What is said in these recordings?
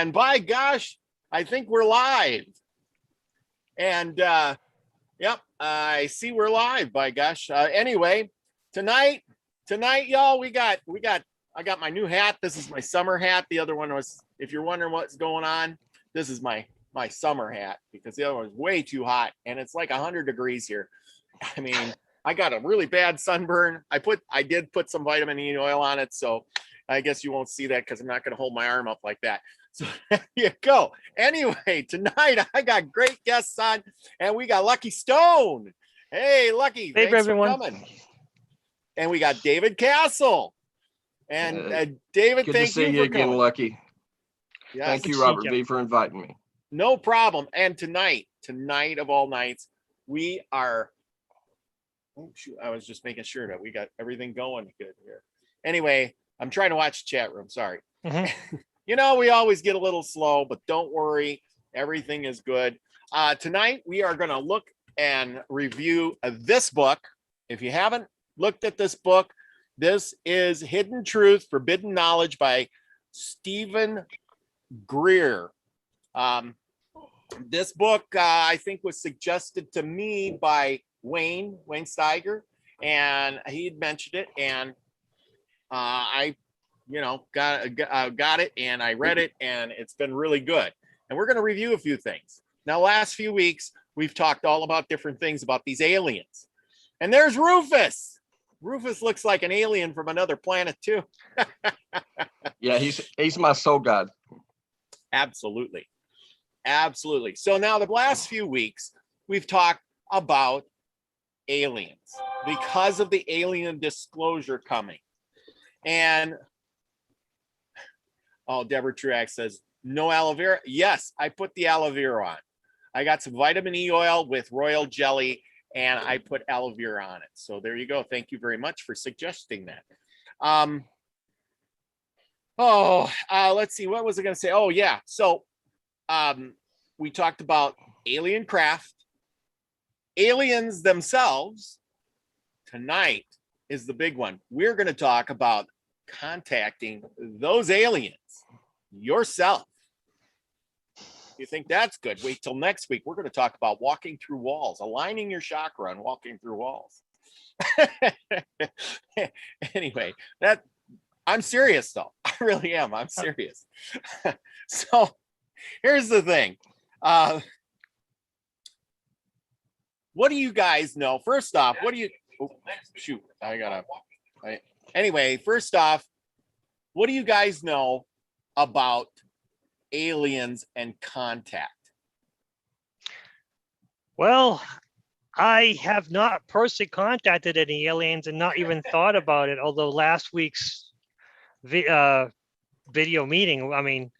And by gosh, I think we're live. And yep, I see we're live, by gosh. Anyway, tonight, y'all, I got my new hat. This is my summer hat. The other one was, if you're wondering what's going on, this is my summer hat, because the other one was way too hot, and it's like 100 degrees here. I mean, I got a really bad sunburn. I did put some vitamin E oil on it, so I guess you won't see that because I'm not going to hold my arm up like that. So there you go. Anyway, tonight I got great guests on, and we got Lucky Stone. Hey, Lucky, hey, thanks everyone. for coming. And we got David Castle. And David, good thank to see you again, coming. Lucky. Yes. Thank you, Robert V, for inviting me. No problem. And tonight of all nights, we are. Oh shoot! I was just making sure that we got everything going good here. Anyway, I'm trying to watch the chat room. Sorry. Mm-hmm. You know, we always get a little slow, but don't worry, everything is good. Tonight we are going to look and review this book. If you haven't looked at this book, this is Hidden Truth, Forbidden Knowledge by Stephen Greer. This book, I think, was suggested to me by Wayne Steiger, and he had mentioned it, and I, got it, and I read it, and it's been really good. And we're going to review a few things. Now, last few weeks, we've talked all about different things about these aliens. And there's Rufus. Rufus looks like an alien from another planet, too. Yeah, he's my soul god. Absolutely. Absolutely. So now the last few weeks, we've talked about aliens because of the alien disclosure coming. And, Deborah Truax says, no aloe vera. Yes, I put the aloe vera on. I got some vitamin E oil with royal jelly, and I put aloe vera on it. So there you go. Thank you very much for suggesting that. Let's see. What was I going to say? Oh, yeah. So we talked about alien craft, aliens themselves. Tonight is the big one. We're going to talk about contacting those aliens yourself. You think that's good? Wait till next week. We're going to talk about walking through walls, aligning your chakra and walking through walls. Anyway, I'm serious though. I really am. I'm serious. So here's the thing. What do you guys know? First off, anyway, first off, what do you guys know about aliens and contact? Well, I have not personally contacted any aliens and not even thought about it, although last week's video meeting, I mean,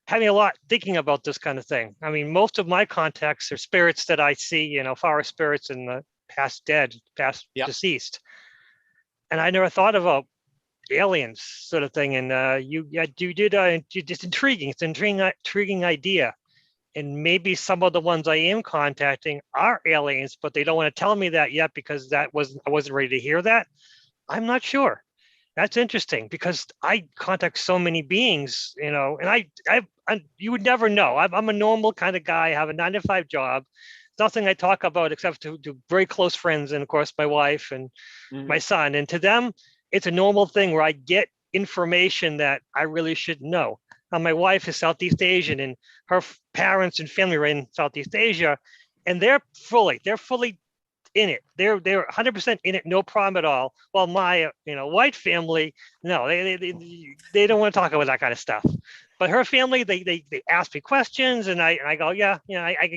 having a lot thinking about this kind of thing. I mean, most of my contacts are spirits that I see, forest spirits in the past deceased. And I never thought about aliens sort of thing. And you did it's intriguing. It's an intriguing idea. And maybe some of the ones I am contacting are aliens, but they don't want to tell me that yet because I wasn't ready to hear that. I'm not sure. That's interesting because I contact so many beings, and you would never know. I'm a normal kind of guy. I have a 9-to-5 job. Nothing I talk about except to very close friends and of course my wife and my son. And to them, it's a normal thing where I get information that I really should know. Now, my wife is Southeast Asian and her parents and family are in Southeast Asia, and they're fully in it. They're 100% in it, no problem at all. While my white family, no, they don't want to talk about that kind of stuff. But her family, they ask me questions, and I go, yeah, I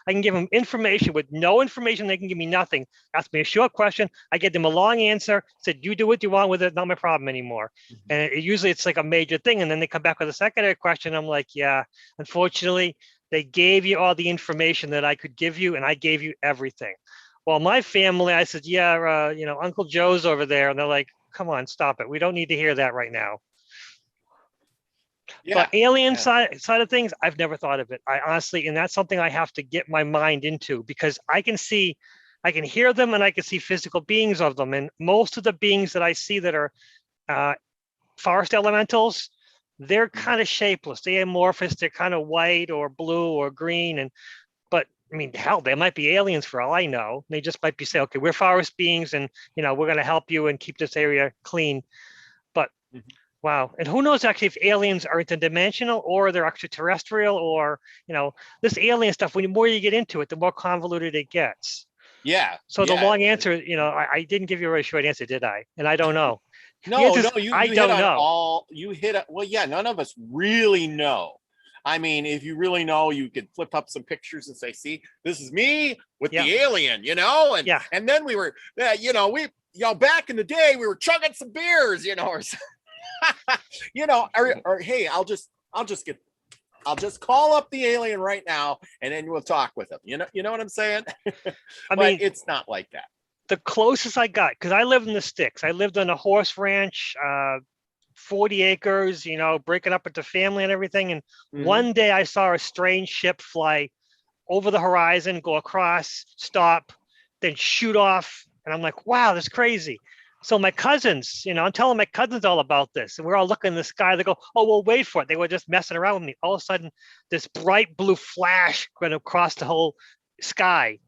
can give them information. With no information, they can give me nothing. Ask me a short question, I get them a long answer. Said, you do what you want with it, not my problem anymore. And usually it's like a major thing, and then they come back with a secondary question. I'm like, yeah, unfortunately, they gave you all the information that I could give you, and I gave you everything. Well, my family, I said, yeah, Uncle Joe's over there. And they're like, come on, stop it. We don't need to hear that right now. Yeah, but alien side of things, I've never thought of it. I honestly, and that's something I have to get my mind into because I can hear them and I can see physical beings of them. And most of the beings that I see that are forest elementals they're kind of shapeless. They're amorphous. They're kind of white or blue or green. But I mean, hell, they might be aliens for all I know. They just might be saying, okay, we're forest beings and, we're going to help you and keep this area clean. But wow. And who knows actually if aliens are interdimensional or they're extraterrestrial or, this alien stuff, the more you get into it, the more convoluted it gets. Yeah. So the long answer, I didn't give you a very short answer, did I? And I don't know. No, you I hit don't on know. Well, yeah, none of us really know. I mean, if you really know, you could flip up some pictures and say, see, this is me with the alien, and and then we were, back in the day, we were chugging some beers, or or hey, I'll just call up the alien right now and then we'll talk with him. You know what I'm saying? I mean, it's not like that. The closest I got, because I lived in the sticks. I lived on a horse ranch, 40 acres, breaking up into family and everything. And one day I saw a strange ship fly over the horizon, go across, stop, then shoot off. And I'm like, wow, that's crazy. So my cousins, I'm telling my cousins all about this. And we're all looking in the sky. They go, oh, we'll wait for it. They were just messing around with me. All of a sudden, this bright blue flash went across the whole sky.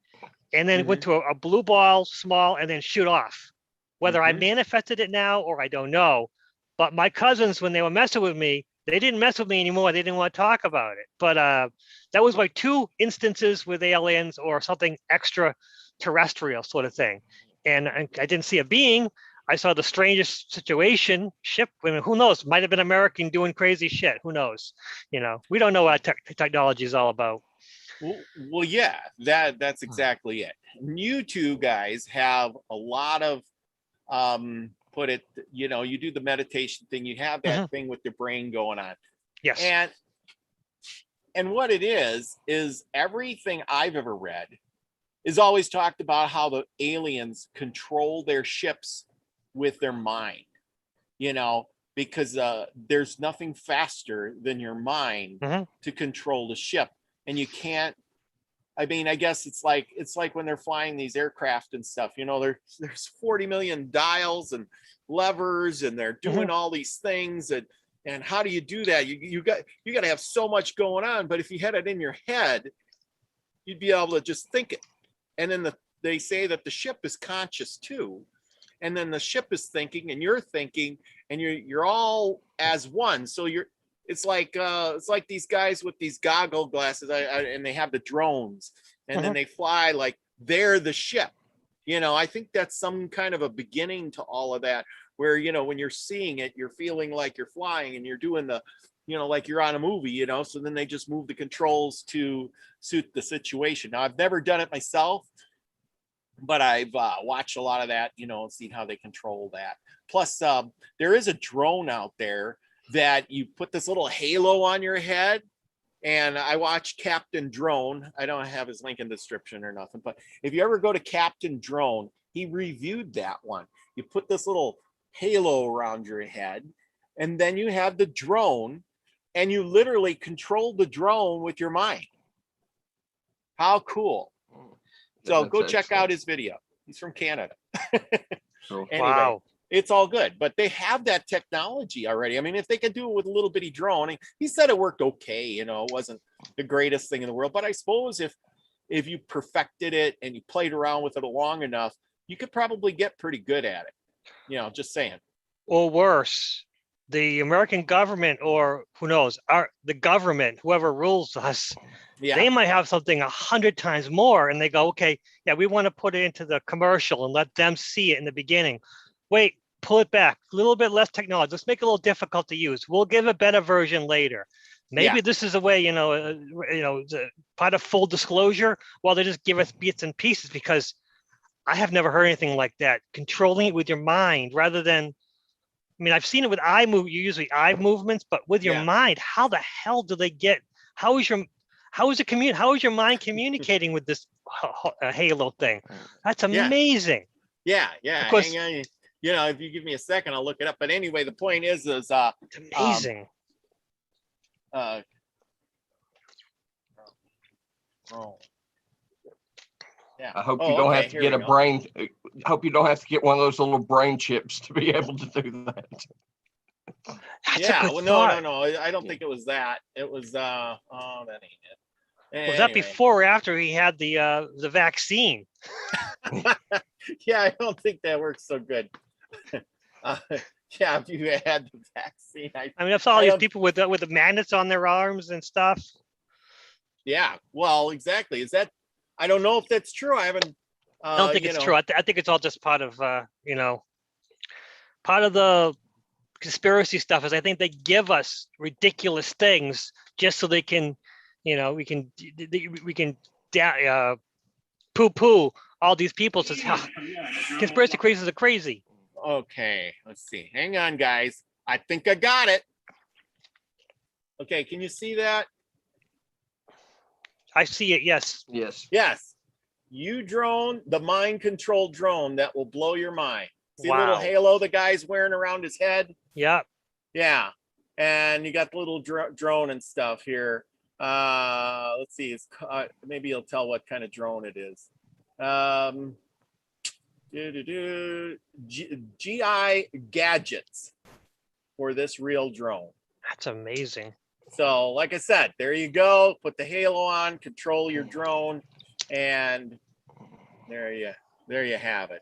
And then it went to a blue ball, small, and then shoot off. Whether I manifested it now or I don't know. But my cousins, when they were messing with me, they didn't mess with me anymore. They didn't want to talk about it. But that was like 2 instances with aliens or something extraterrestrial sort of thing. And I didn't see a being. I saw the strangest situation, ship. I mean, who knows? Might have been American doing crazy shit. Who knows? We don't know what technology is all about. Well, yeah, that's exactly it. And you two guys have a lot of, you do the meditation thing. You have that thing with your brain going on. Yes. And what it is everything I've ever read is always talked about how the aliens control their ships with their mind, because there's nothing faster than your mind to control the ship. And you can't, I mean, I guess it's like when they're flying these aircraft and stuff, there's 40 million dials and levers and they're doing all these things. And how do you do that? You got to have so much going on. But if you had it in your head, you'd be able to just think it. And then they say that the ship is conscious too. And then the ship is thinking and you're thinking and you're all as one. So it's like these guys with these goggle glasses and they have the drones and then they fly like they're the ship. I think that's some kind of a beginning to all of that where, when you're seeing it, you're feeling like you're flying and you're doing the, like you're on a movie, so then they just move the controls to suit the situation. Now, I've never done it myself, but I've watched a lot of that, and seen how they control that. Plus, there is a drone out there that you put this little halo on your head. And I watched Captain Drone. I don't have his link in the description or nothing, but if you ever go to Captain Drone, he reviewed that one. You put this little halo around your head, and then you have the drone, and you literally control the drone with your mind. How cool. So go check out his video. He's from Canada. Cool. Anyway, Wow. It's all good, but they have that technology already. I mean, if they could do it with a little bitty drone, he said it worked okay. It wasn't the greatest thing in the world, but I suppose if you perfected it and you played around with it long enough, you could probably get pretty good at it. Just saying. Or worse, the American government, or who knows, the government, whoever rules us, they might have something 100 times more. And they go, okay, yeah, we want to put it into the commercial and let them see it in the beginning. Wait, pull it back. A little bit less technology. Let's make it a little difficult to use. We'll give a better version later. Maybe this is a way, part of full disclosure. While they just give us bits and pieces, because I have never heard anything like that. Controlling it with your mind rather than, I've seen it with usually eye movements, but with your mind, how the hell do they get? How is your mind communicating with this halo thing? That's amazing. Yeah. Hang on. If you give me a second, I'll look it up. But anyway, the point is it's amazing. Yeah. I hope you don't have to get a brain. Hope you don't have to get one of those little brain chips to be able to do that. That's a Yeah, good well, thought. no. I don't think it was that. It was that ain't it. Was that Anyway. before or after he had the vaccine? Yeah, I don't think that works so good. uh, yeah, if you had the vaccine, I mean, that's all I these don't- people with the magnets on their arms and stuff. yeah, well, exactly. Is that? I don't know if that's true. I haven't. I don't think it's true. I think it's all just part of part of the conspiracy stuff. Is I think they give us ridiculous things just so they can, we can poo-poo all these people. Says conspiracy crazies are crazy. Okay, let's see. Hang on, guys. I think I got it. Okay, can you see that? I see it. Yes. Yes. Yes. You drone, the mind controlled drone that will blow your mind. See the little Wow. halo the guy's wearing around his head? Yeah. Yeah. And you got the little drone and stuff here. Let's see. It's maybe you'll tell what kind of drone it is. GI gadgets for this real drone. That's amazing. So, like I said, there you go. Put the halo on, control your drone, and there you have it.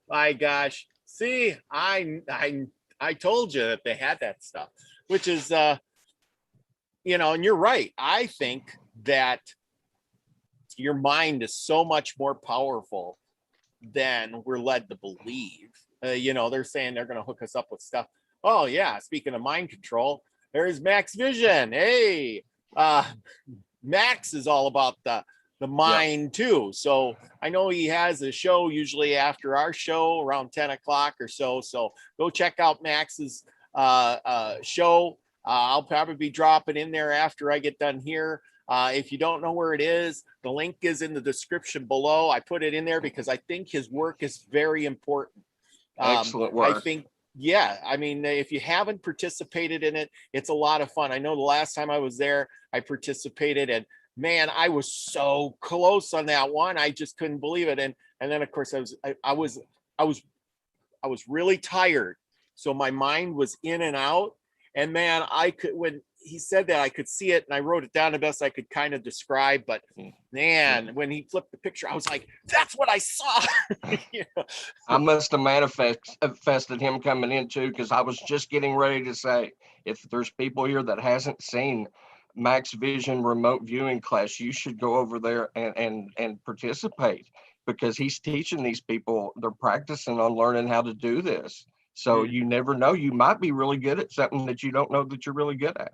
My gosh, see, I told you that they had that stuff, which is and you're right. I think that your mind is so much more powerful than we're led to believe. They're saying they're going to hook us up with stuff. Oh yeah, speaking of mind control, there's Max Vision. Hey, Max is all about the mind too. So I know he has a show usually after our show around 10 o'clock or so. So go check out Max's show. I'll probably be dropping in there after I get done here. If you don't know where it is, the link is in the description below. I put it in there because I think his work is very important. Excellent work. I think, yeah, I mean, if you haven't participated in it, it's a lot of fun. I know the last time I was there, I participated, and man, I was so close on that one. I just couldn't believe it. And then of course I was really tired. So my mind was in and out. And man, when he said that, I could see it, and I wrote it down the best I could kind of describe. But man, when he flipped the picture, I was like, that's what I saw. I must have manifested him coming in too, because I was just getting ready to say, if there's people here that hasn't seen Max Vision remote viewing class, you should go over there and participate, because he's teaching these people, they're practicing on learning how to do this. So you never know, you might be really good at something that you don't know that you're really good at.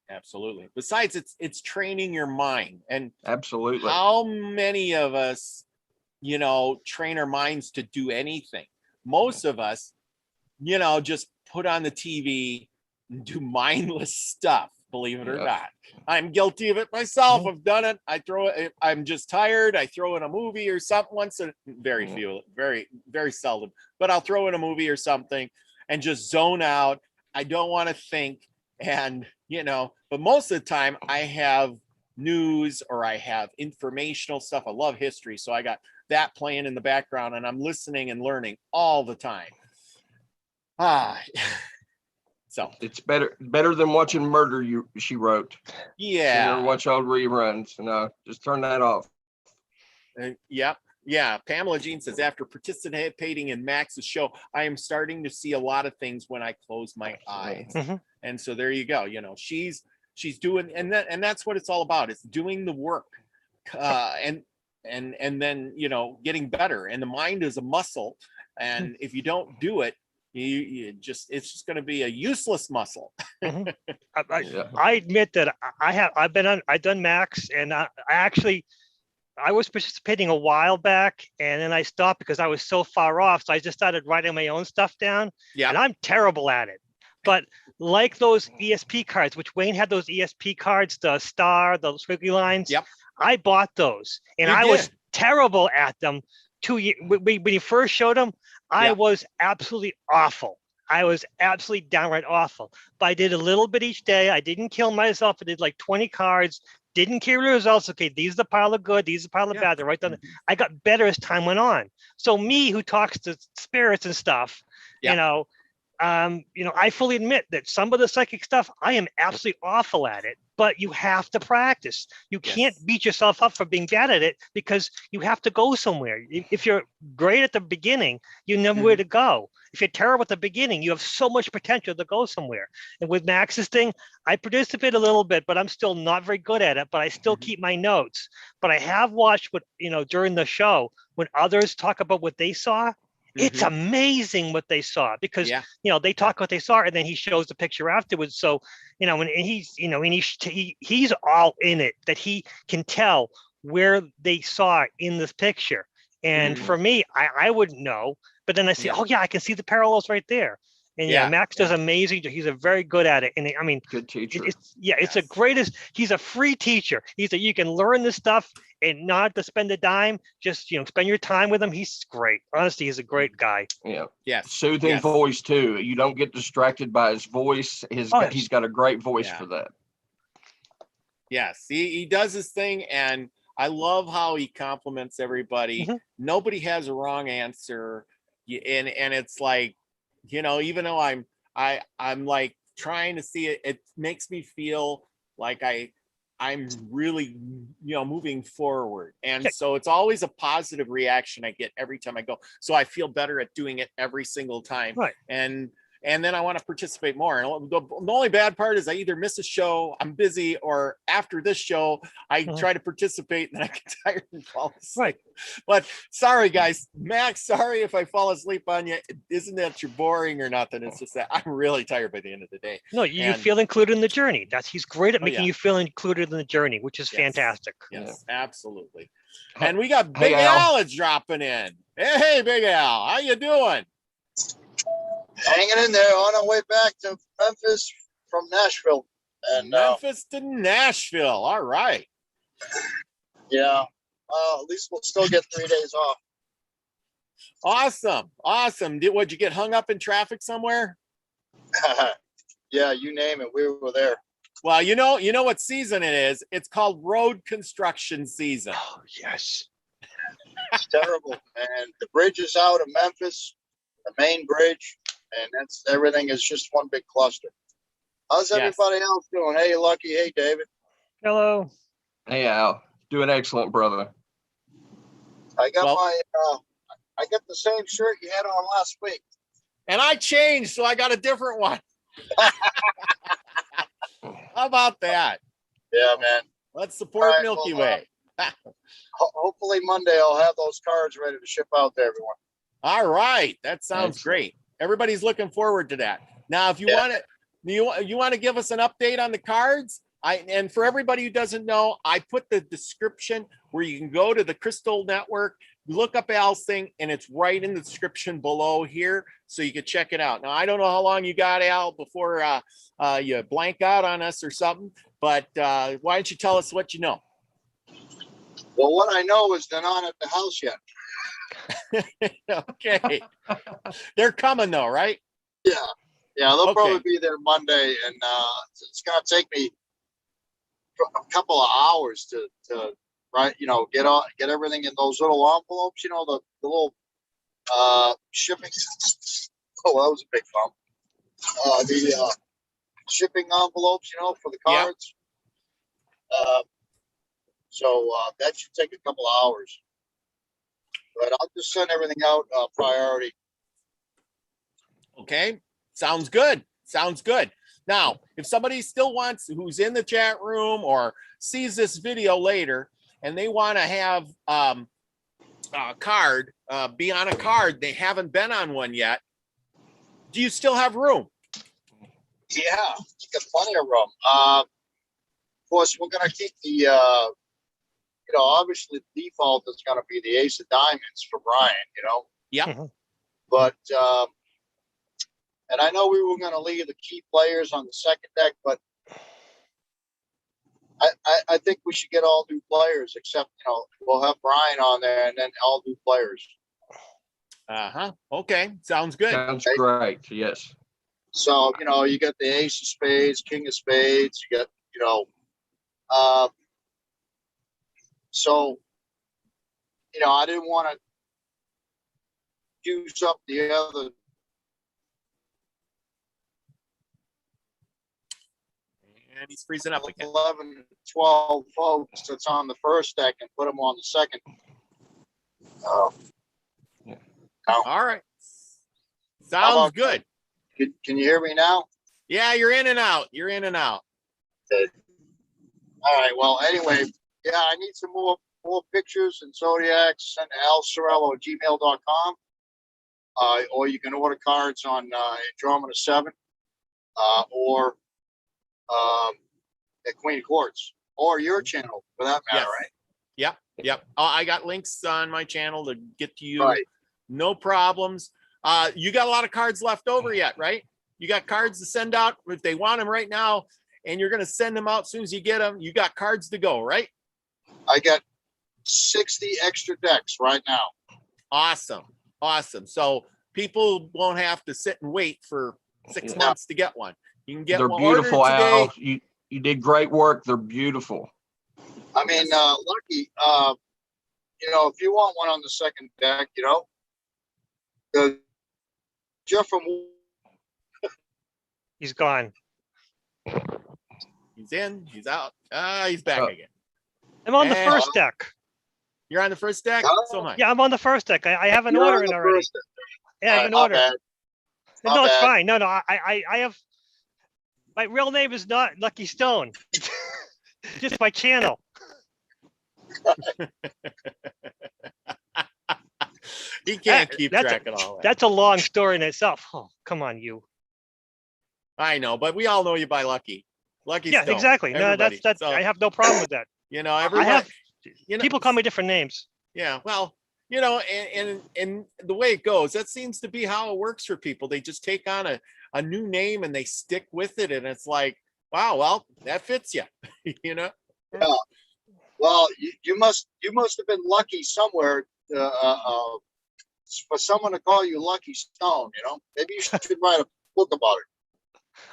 Absolutely. Besides, it's training your mind. And absolutely, how many of us, train our minds to do anything? Most of us, just put on the TV and do mindless stuff, believe it or not. I'm guilty of it myself. I've done it. I'm just tired. I throw in a movie or something once, very, very seldom, but I'll throw in a movie or something and just zone out. I don't want to think. And, but most of the time I have news or I have informational stuff. I love history. So I got that playing in the background, and I'm listening and learning all the time. So it's better than watching Murder, She Wrote. Yeah. Or watch old reruns. No, just turn that off. Yep. Yeah. Pamela Jean says, after participating in Max's show, I am starting to see a lot of things when I close my eyes. And so there you go. She's doing, and that's what it's all about. It's doing the work, and then, getting better. And the mind is a muscle. And if you don't do it, it's just going to be a useless muscle. I admit that I've done Max, and I was participating a while back, and then I stopped because I was so far off. So I just started writing my own stuff down. Yeah. And I'm terrible at it. But like those ESP cards, which Wayne had, those ESP cards, the star, the squiggly lines. Yep. I bought those, and I was terrible at them. When you first showed them, I was absolutely awful. I was absolutely downright awful. But I did a little bit each day. I didn't kill myself. I did like 20 cards. Didn't care the results. Okay, these are the pile of good. These are the pile of bad. They're right down. I got better as time went on. So me, who talks to spirits and stuff, I fully admit that some of the psychic stuff, I am absolutely awful at it, but you have to practice. You can't Yes. beat yourself up for being bad at it because you have to go somewhere. If you're great at the beginning, you know where to go. If you're terrible at the beginning, you have so much potential to go somewhere. And with Max's thing, I participate a little bit, but I'm still not very good at it, but I still keep my notes. But I have watched what, during the show, when others talk about what they saw, it's amazing what they saw because they talk what they saw and then he shows the picture afterwards. So and he's all in it, that he can tell where they saw in this picture. And for me, I wouldn't know, but then I see, oh yeah, I can see the parallels right there. And Max does amazing. He's a very good at it. And I mean, Good teacher. It's a greatest. He's a free teacher. You can learn this stuff and not have to spend a dime. Just spend your time with him. He's great. Honestly, he's a great guy. Yeah. Yes. Soothing voice too. You don't get distracted by his voice. He's got a great voice for that. Yes, he does his thing, and I love how he compliments everybody. Nobody has a wrong answer, and it's like, even though I'm like trying to see it, it makes me feel like I'm really, moving forward. And so it's always a positive reaction I get every time I go. So I feel better at doing it every single time. Right. And then I want to participate more. And the only bad part is I either miss a show, I'm busy, or after this show, I try to participate and then I get tired and fall asleep. Right. But sorry, guys. Max, sorry if I fall asleep on you. Isn't that you're boring or nothing? It's just that I'm really tired by the end of the day. No, you feel included in the journey. He's great at making you feel included in the journey, which is fantastic. Yes, absolutely. And we got Big Al is dropping in. Hey, Big Al, how you doing? Hanging in there on our way back to Memphis from Nashville. And Memphis to Nashville. All right. Yeah. At least we'll still get 3 days off. Awesome. Would you get hung up in traffic somewhere? Yeah, you name it. We were there. Well, you know what season it is. It's called road construction season. Oh, yes. It's terrible. And the bridge is out of Memphis, the main bridge. And everything is just one big cluster. How's everybody else doing? Hey, Lucky. Hey, David. Hello. Hey, Al. Doing excellent, brother. I got I got the same shirt you had on last week. And I changed, so I got a different one. How about that? Yeah, man. Let's support Milky Way. Hopefully Monday I'll have those cards ready to ship out to everyone. All right. That sounds great. Everybody's looking forward to that. Now, if you want to give us an update on the cards, and for everybody who doesn't know, I put the description where you can go to the Crystal Network, look up Al's thing, and it's right in the description below here, so you can check it out. Now, I don't know how long you got, Al, before you blank out on us or something, but why don't you tell us what you know? Well, what I know is they're not at the house yet. Okay. They're coming though, right? Yeah, they'll probably be there Monday, and it's gonna take me a couple of hours to get everything in those little envelopes, the little shipping. Oh, that was a big bump. The shipping envelopes, for the cards. So that should take a couple of hours. But I'll just send everything out priority. Okay. Sounds good. Now, if somebody still who's in the chat room or sees this video later and they want to have a card, be on a card, they haven't been on one yet, do you still have room? Yeah, you got plenty of room. Of course, we're going to keep the, obviously the default is going to be the ace of diamonds for Brian, Yeah. But, and I know we were going to leave the key players on the second deck, but I think we should get all new players, except, we'll have Brian on there and then all new players. Okay. Sounds good. Sounds great. Yes. So, you got the ace of spades, king of spades, you got, so, I didn't want to use up the other and he's freezing up again. 11, 12 folks that's on the first deck and put them on the second. All right. How Sounds about- good. Can you hear me now? Yeah, you're in and out. You're in and out. Okay. All right. Well, anyway, yeah, I need some more pictures and zodiacs. Send alsorello@gmail.com. Or you can order cards on Andromeda 7 or at Queen Courts or your channel for that matter, Yes. right? Yep. I got links on my channel to get to you. Right. No problems. You got a lot of cards left over yet, right? You got cards to send out if they want them right now, and you're going to send them out as soon as you get them. You got cards to go, right? I got 60 extra decks right now. Awesome. So people won't have to sit and wait for 6 months to get one. You can get They're one beautiful, ordered today. Al. You did great work. They're beautiful. I mean, Lucky, if you want one on the second deck, the Jeff from He's gone. He's in, he's out. He's back again. I'm on the And- first deck. You're on the first deck? Oh. So am I. Yeah, I'm on the first deck. I have an You're order on in the already. first deck. Yeah, I have an My order. bad. No, My it's bad. fine. No, I have. My real name is not Lucky Stone. Just my channel. He can't That- keep that's a- track of all that. That's a long story in itself. Oh, come on, you. I know, but we all know you by Lucky. Lucky Yeah, Stone. exactly. No, Everybody. that's. So, I have no problem with that. everybody. I have. you know, People call me different names. Yeah, well, and the way it goes, that seems to be how it works for people. They just take on a new name and they stick with it, and it's like, wow, well, that fits you. Well, you must have been lucky somewhere for someone to call you Lucky Stone. Maybe you should write a book about it.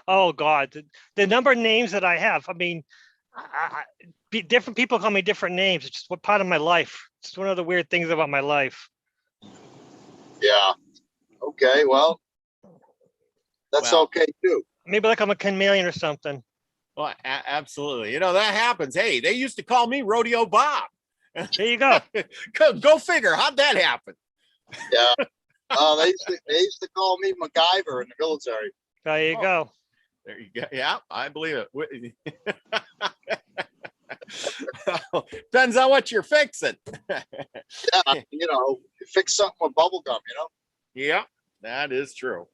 Oh God, the number of names that I have. I mean, different people call me different names. It's just what part of my life. It's one of the weird things about my life. Yeah. Okay. Well, that's Well. okay too. Maybe like I'm a chameleon or something. Well, absolutely. That happens. Hey, they used to call me Rodeo Bob. There you go. Go figure. How'd that happen? Yeah. They used to call me MacGyver in the military. There you Oh. go. There you go. Yeah, I believe it. Depends on what you're fixing. Yeah. You fix something with bubble gum. Yeah, that is true.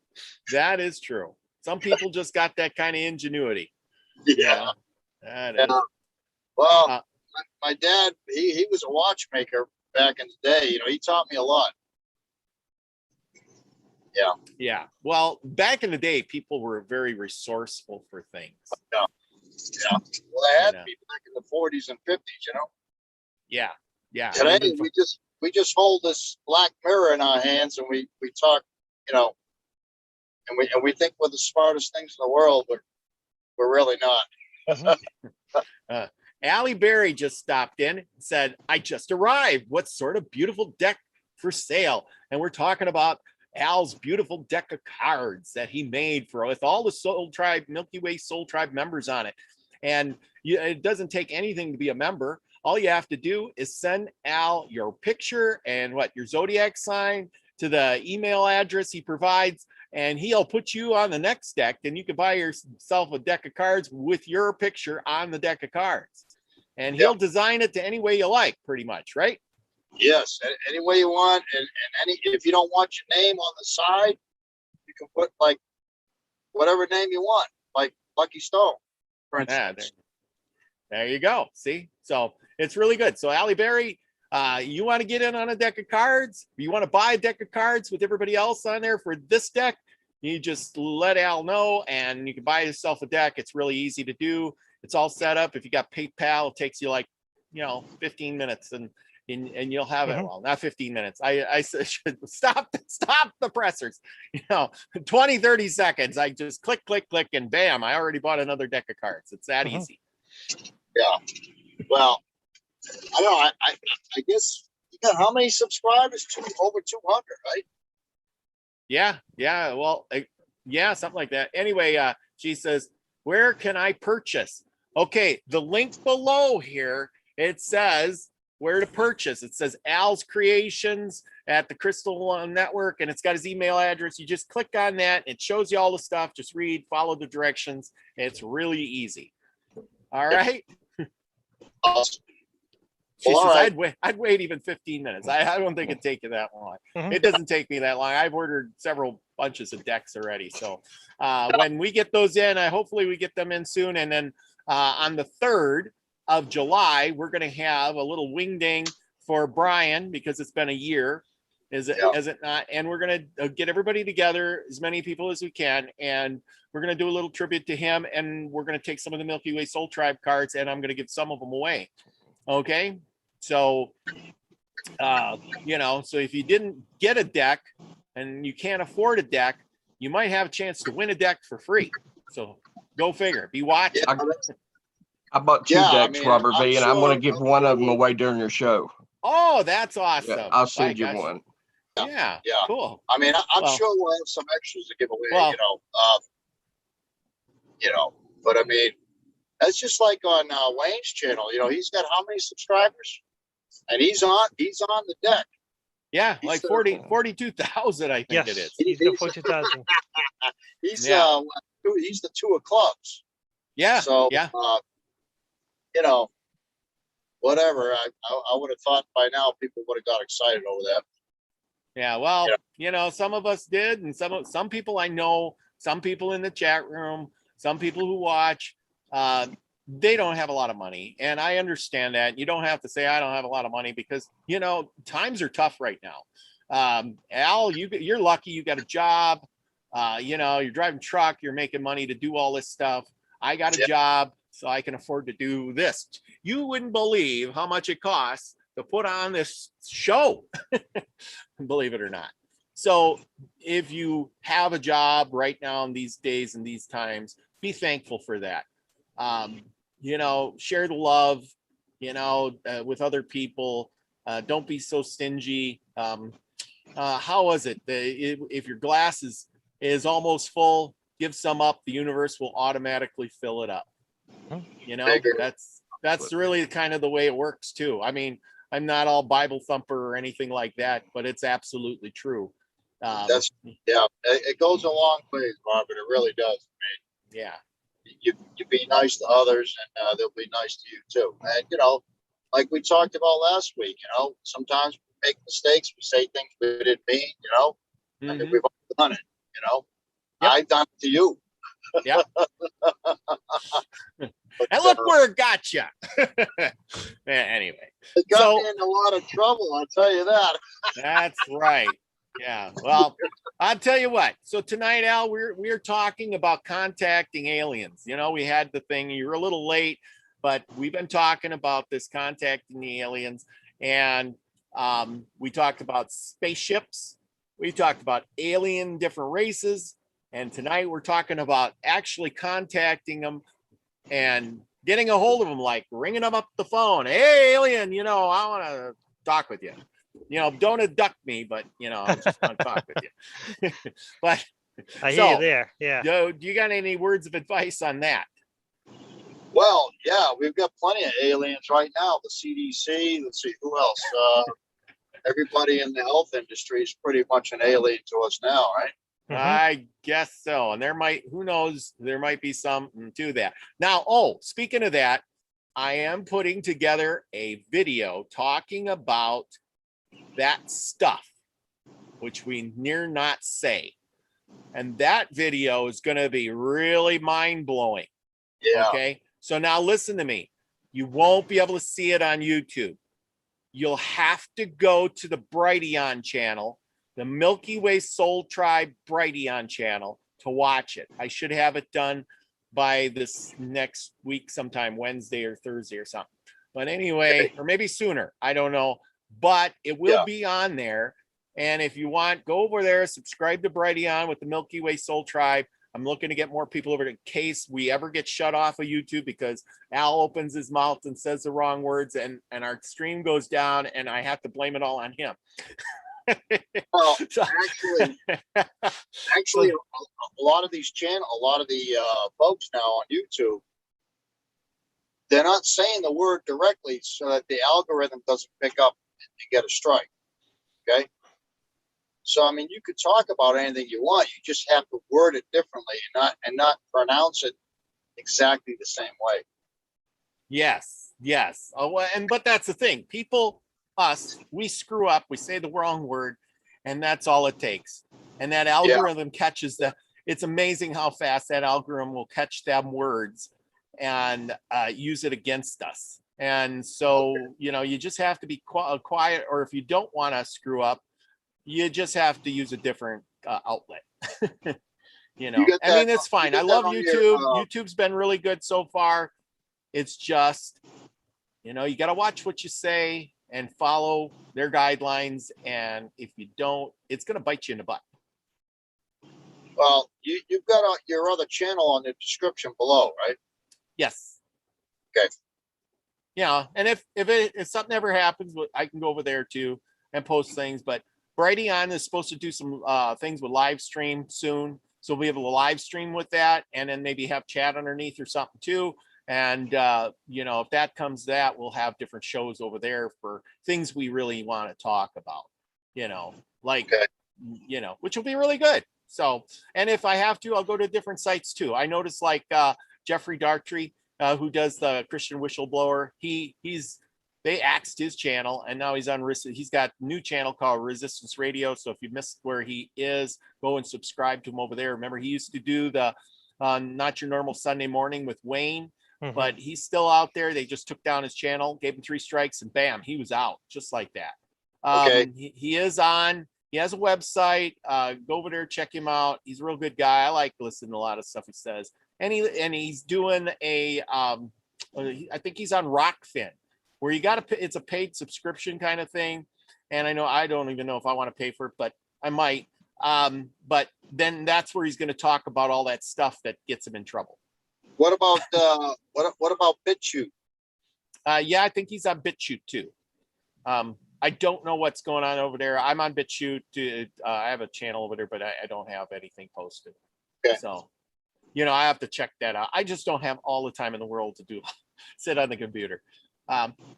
That is true. Some people just got that kind of ingenuity. Yeah. That Yeah. is. Well, my dad, he was a watchmaker back in the day. He taught me a lot. Yeah. Well, back in the day, people were very resourceful for things. Yeah. Well, they had Yeah. to be back in the 40s and 50s. Yeah. Yeah. Today Even for- we just hold this black mirror in our hands and we talk, and we think we're the smartest things in the world, but we're really not. Allie Berry just stopped in and said, I just arrived. What sort of beautiful deck for sale? And we're talking about Al's beautiful deck of cards that he made with all the Soul Tribe, Milky Way Soul Tribe members on it. And it doesn't take anything to be a member. All you have to do is send Al your picture and your zodiac sign to the email address he provides, and he'll put you on the next deck, and you can buy yourself a deck of cards with your picture on the deck of cards. And he'll design it to any way you like, pretty much, right? Yes, any way you want, and if you don't want your name on the side, you can put whatever name you want, like Lucky Stone, for instance. There you go. See, so it's really good. So Allie Berry, you want to get in on a deck of cards? You want to buy a deck of cards with everybody else on there for this deck? You just let Al know, and you can buy yourself a deck. It's really easy to do. It's all set up. If you got PayPal, it takes you 15 minutes, and you'll have it. Well, not 15 minutes. I should stop the pressers. 20, 30 seconds. I just click, and bam, I already bought another deck of cards. It's that easy. Yeah. Well, I don't know. I guess you got how many subscribers? Over 200, right? Yeah. Well, yeah, something like that. Anyway, she says, Where can I purchase? Okay, the link below here, it says where to purchase. It says Al's Creations at the Crystal Network, and it's got his email address. You just click on that. It shows you all the stuff. Just read, follow the directions. It's really easy. All right. Awesome. She Well, says, all right. I'd wait even 15 minutes. I don't think it'd take you that long. Mhm. It doesn't take me that long. I've ordered several bunches of decks already. So when we get those in, hopefully we get them in soon. And then on the 3rd of July, we're going to have a little wing ding for Brian because it's been a year. Is it not? And we're going to get everybody together, as many people as we can. And we're going to do a little tribute to him. And we're going to take some of the Milky Way Soul Tribe cards and I'm going to give some of them away. Okay. So, so if you didn't get a deck and you can't afford a deck, you might have a chance to win a deck for free. So go figure. Be watching. I bought 2 decks, Robert V, and I'm going to give one of them away during your show. Oh, that's awesome. Yeah, I'll send you one. Yeah, cool. I mean, I'm sure we'll have some extras to give away, but I mean, that's just like on Wayne's channel. He's got how many subscribers? And he's on the deck. Yeah, he's like 42,000, I think Yes, it is. he's got 42,000. He's the 2 of clubs. Yeah. So yeah. Whatever. I would have thought by now people would have got excited over that. Yeah, well, some of us did, and some people I know, some people in the chat room, some people who watch, they don't have a lot of money, and I understand that. You don't have to say I don't have a lot of money because times are tough right now. Al, you're lucky you got a job. You're driving truck, you're making money to do all this stuff. I got a job, so I can afford to do this. You wouldn't believe how much it costs to put on this show, believe it or not. So if you have a job right now in these days and these times, be thankful for that. Share the love, with other people. Don't be so stingy. How was it? If your glass is almost full, give some up. The universe will automatically fill it up. That's really kind of the way it works too. I mean, I'm not all Bible thumper or anything like that, but it's absolutely true. It goes a long ways, Robert. It really does. I mean, you be nice to others, and they'll be nice to you too. And like we talked about last week, sometimes we make mistakes. We say things we didn't mean. And we've all done it. I've done it to you. Yeah. And look where it got you. Anyway, it got me in a lot of trouble. I'll tell you that. That's right. Yeah. Well, I'll tell you what. So tonight, Al, we're talking about contacting aliens. We had the thing. You were a little late, but we've been talking about this contacting the aliens, and we talked about spaceships. We talked about alien different races, and tonight we're talking about actually contacting them and getting a hold of them, like ringing them up the phone. Hey, alien, I want to talk with you. Don't abduct me, but I just want to talk with you. But I hear you there. Yeah. Do you got any words of advice on that? Well, we've got plenty of aliens right now. The CDC. Let's see who else. Everybody in the health industry is pretty much an alien to us now, right? I guess so. And who knows, there might be something to that. Now, speaking of that, I am putting together a video talking about that stuff, which we near not say. And that video is going to be really mind-blowing. Yeah. Okay. So now listen to me. You won't be able to see it on YouTube. You'll have to go to the Brighteon channel, the Milky Way Soul Tribe Brighteon channel, to watch it. I should have it done by this next week, sometime Wednesday or Thursday or something. But anyway, or maybe sooner, I don't know. But it will be on there. And if you want, go over there, subscribe to Brighteon with the Milky Way Soul Tribe. I'm looking to get more people over in case we ever get shut off of YouTube because Al opens his mouth and says the wrong words and our stream goes down and I have to blame it all on him. Well, So- actually, a lot of a lot of the folks now on YouTube, they're not saying the word directly so that the algorithm doesn't pick up and get a strike. Okay. So, I mean, you could talk about anything you want. You just have to word it differently and not pronounce it exactly the same way. Yes, yes. Oh, well, but that's the thing. People, we screw up. We say the wrong word, and that's all it takes. And that algorithm catches the. It's amazing how fast that algorithm will catch them words and use it against us. And so, you just have to be quiet, or if you don't want to screw up, you just have to use a different outlet. I mean, it's fine. I love YouTube. YouTube's been really good so far. It's just, you got to watch what you say and follow their guidelines. And if you don't, it's going to bite you in the butt. Well, you've got your other channel on the description below, right? Yes. Okay. Yeah. And if something ever happens, I can go over there too and post things. But Brighteon is supposed to do some things with live stream soon. So we'll be able to live stream with that and then maybe have chat underneath or something too. And, if that comes to that, we'll have different shows over there for things we really want to talk about, which will be really good. So, and if I have to, I'll go to different sites too. I noticed like Jeffrey Dartrey, who does the Christian Whistleblower, they axed his channel and now he's got a new channel called Resistance Radio. So if you missed where he is, go and subscribe to him over there. Remember, he used to do the Not Your Normal Sunday Morning with Wayne. But he's still out there. They just took down his channel, gave him 3 strikes, and bam, he was out just like that. Okay. He is on. He has a website. Go over there, check him out. He's a real good guy. I like listening to a lot of stuff he says. And he's doing I think he's on Rockfin, where it's a paid subscription kind of thing. And I don't even know if I want to pay for it, but I might. But then that's where he's going to talk about all that stuff that gets him in trouble. What about what about BitChute? Yeah, I think he's on BitChute too. I don't know what's going on over there. I'm on BitChute. I have a channel over there, but I don't have anything posted. Okay. So, I have to check that out. I just don't have all the time in the world to sit on the computer.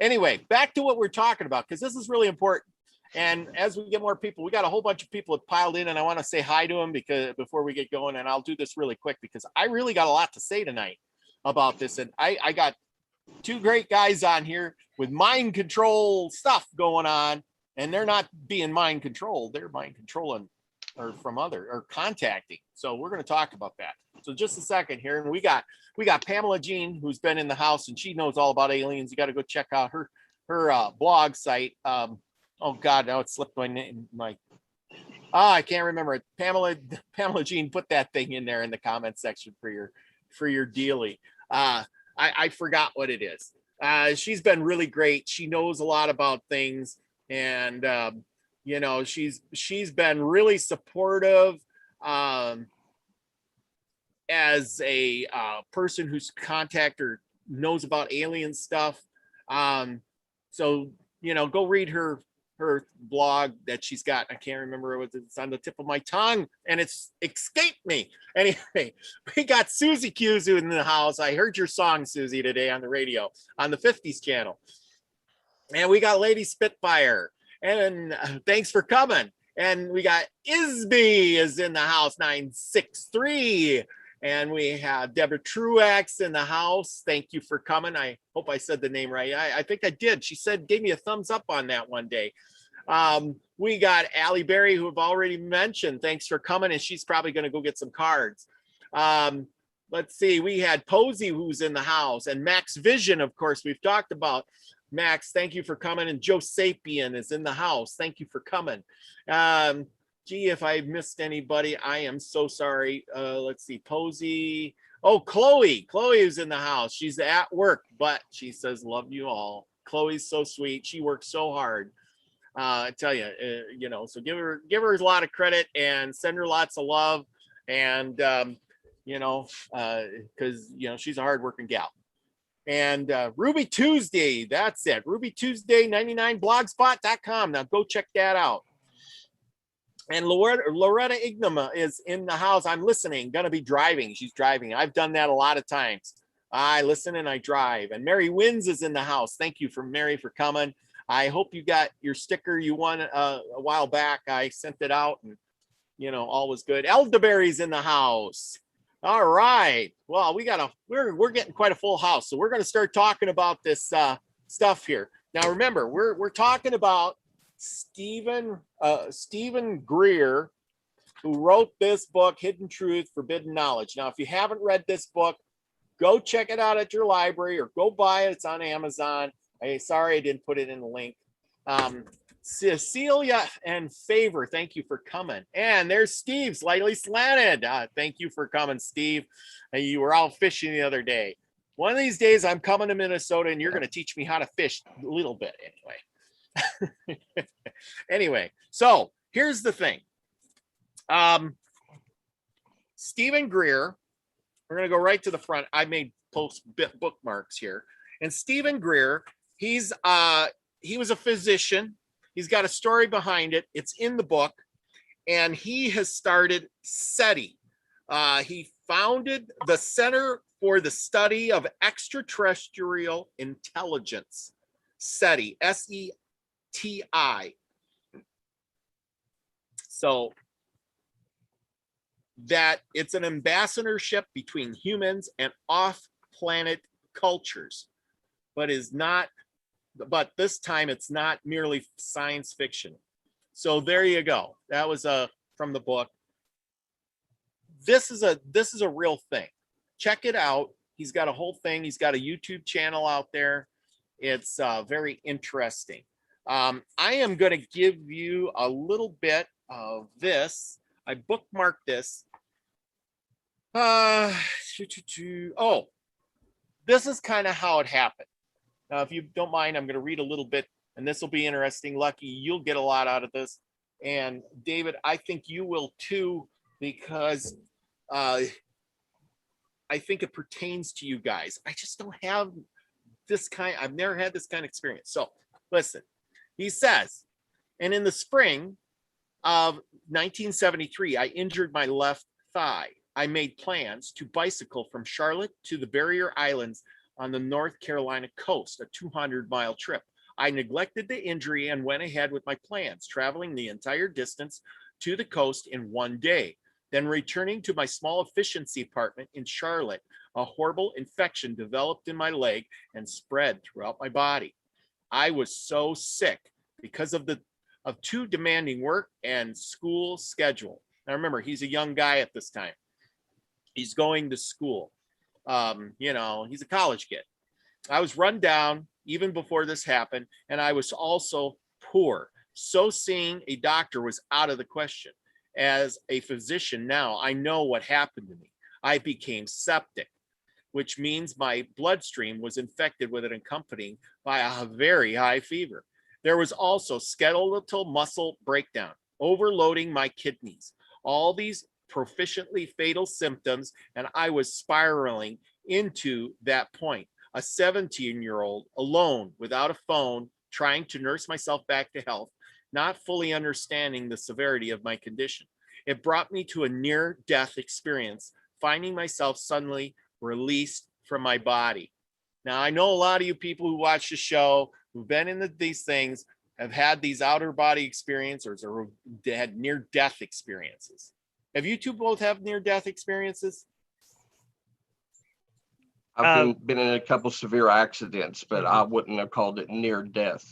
Anyway, back to what we're talking about, because this is really important. And as we get more people, we got a whole bunch of people that piled in, and I want to say hi to them before we get going. And I'll do this really quick because I really got a lot to say tonight about this. And I got 2 great guys on here with mind control stuff going on, and they're not being mind controlled. They're mind controlling or contacting. So we're going to talk about that. So just a second here. And we got Pamela Jean, who's been in the house, and she knows all about aliens. You got to go check out her blog site. Oh God, now it slipped my name. I can't remember it. Pamela Jean, put that thing in there in the comment section for your dealie. I forgot what it is. She's been really great. She knows a lot about things, and she's been really supportive as a person who's contacted or knows about alien stuff. So go read her blog that she's got. I can't remember what it's on the tip of my tongue and it's escaped me. Anyway, we got Susie Cuzu in the house. I heard your song, Susie, today on the radio on the 50s channel. And we got Lady Spitfire. And thanks for coming. And we got Isby is in the house, 963. And we have Deborah Truax in the house. Thank you for coming. I hope I said the name right. I think I did. She gave me a thumbs up on that one day. We got Allie Berry, who I've already mentioned. Thanks for coming. And she's probably going to go get some cards. Let's see. We had Posey, who's in the house. And Max Vision, of course, we've talked about. Max, thank you for coming. And Joe Sapien is in the house. Thank you for coming. Gee, if I missed anybody, I am so sorry. Let's see, Posey. Oh, Chloe is in the house. She's at work, but she says, love you all. Chloe's so sweet. She works so hard. I tell you, so give her a lot of credit and send her lots of love. And, because, she's a hardworking gal. And Ruby Tuesday, that's it. Ruby Tuesday 99blogspot.com. Now go check that out. And Loretta Ignama is in the house. I'm listening, gonna be driving. She's driving. I've done that a lot of times. I listen and I drive. And Mary Wins is in the house. Thank you for Mary for coming. I hope you got your sticker you won a while back. I sent it out and all was good. Elderberry's in the house. All right. Well, we're getting quite a full house. So we're gonna start talking about this stuff here. Now remember, we're talking about Stephen Greer, who wrote this book, Hidden Truth, Forbidden Knowledge. Now, if you haven't read this book, go check it out at your library or go buy it. It's on Amazon. Sorry I didn't put it in the link. Cecilia and Favor, thank you for coming. And there's Steve, Slightly Slanted. Thank you for coming, Steve. You were out fishing the other day. One of these days, I'm coming to Minnesota, and you're going to teach me how to fish a little bit anyway. Anyway, so here's the thing. Stephen Greer, we're going to go right to the front. I made bookmarks here. And Stephen Greer, he was a physician. He's got a story behind it. It's in the book. And he has started SETI. He founded the Center for the Study of Extraterrestrial Intelligence. SETI, SETI. So that it's an ambassadorship between humans and off-planet cultures, but this time it's not merely science fiction. So there you go. That was from the book. This is a real thing. Check it out. He's got a whole thing. He's got a YouTube channel out there. It's very interesting. I am going to give you a little bit of this. I bookmarked this. Oh, this is kind of how it happened. Now, if you don't mind, I'm going to read a little bit, and this will be interesting. Lucky, you'll get a lot out of this. And David, I think you will too, because I think it pertains to you guys. I just don't have I've never had this kind of experience. So listen, he says, and in the spring of 1973, I injured my left thigh. I made plans to bicycle from Charlotte to the Barrier Islands on the North Carolina coast, a 200-mile trip. I neglected the injury and went ahead with my plans, traveling the entire distance to the coast in one day. Then returning to my small efficiency apartment in Charlotte, a horrible infection developed in my leg and spread throughout my body. I was so sick because of too demanding work and school schedule. Now remember, he's a young guy at this time. He's going to school. He's a college kid. I was run down even before this happened, and I was also poor. So seeing a doctor was out of the question. As a physician now, I know what happened to me. I became septic, which means my bloodstream was infected with an accompanying by a very high fever. There was also skeletal muscle breakdown, overloading my kidneys. All these proficiently fatal symptoms, and I was spiraling into that point. A 17-year-old alone without a phone, trying to nurse myself back to health, not fully understanding the severity of my condition. It brought me to a near-death experience, finding myself suddenly released from my body. Now, I know a lot of you people who watch the show, who've been in these things, have had these outer body experiences or had near-death experiences. Have you two both have near-death experiences? I've been in a couple severe accidents, but I wouldn't have called it near death.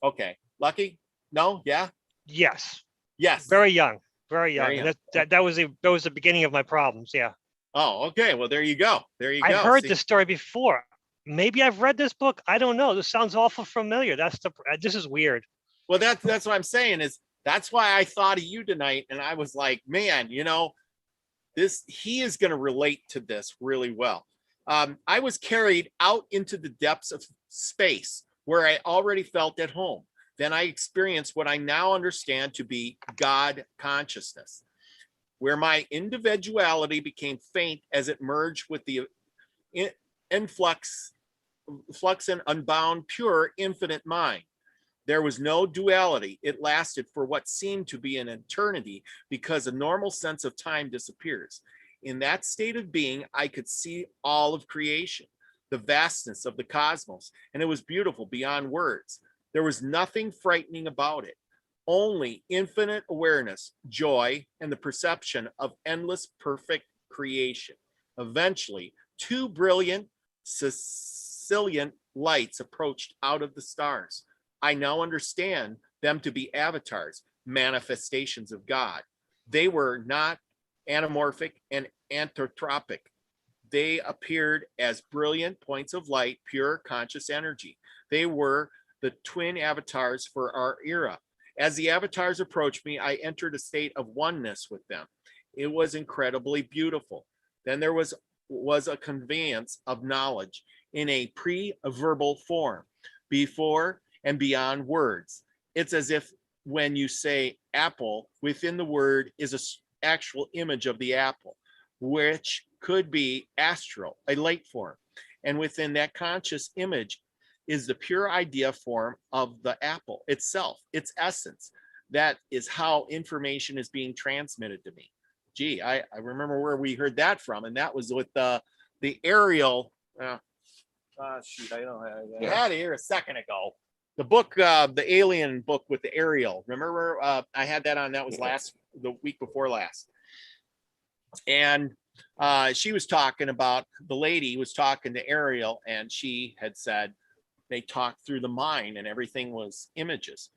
Okay. Lucky? No? Yeah? Yes. Yes. Very young. Very young. Very young. That was the beginning of my problems. Yeah. Oh, okay. Well, there you go. There you go. I've heard this story before. Maybe I've read this book. I don't know. This sounds awful familiar. This is weird. Well, that's what I'm saying is that's why I thought of you tonight. And I was like, man, he is going to relate to this really well. I was carried out into the depths of space where I already felt at home. Then I experienced what I now understand to be God consciousness, where my individuality became faint as it merged with the influx and unbound, pure, infinite mind. There was no duality. It lasted for what seemed to be an eternity because a normal sense of time disappears. In that state of being, I could see all of creation, the vastness of the cosmos, and it was beautiful beyond words. There was nothing frightening about it, only infinite awareness, joy, and the perception of endless perfect creation. Eventually, two brilliant Sicilian lights approached out of the stars. I now understand them to be avatars, manifestations of God. They were not anamorphic and anthropic. They appeared as brilliant points of light, pure conscious energy. They were the twin avatars for our era. As the avatars approached me, I entered a state of oneness with them. It was incredibly beautiful. Then there was a conveyance of knowledge in a pre-verbal form, before and beyond words. It's as if when you say apple, within the word is an actual image of the apple, which could be astral, a light form. And within that conscious image is the pure idea form of the apple itself, its essence. That is how information is being transmitted to me. Gee, I remember where we heard that from, and that was with the aerial. Shoot, I don't have. I had it here a second ago. The book, the alien book with the aerial. Remember, I had that on. That was the week before last, and she was talking about, the lady was talking to Ariel, and she had said they talked through the mind and everything was images.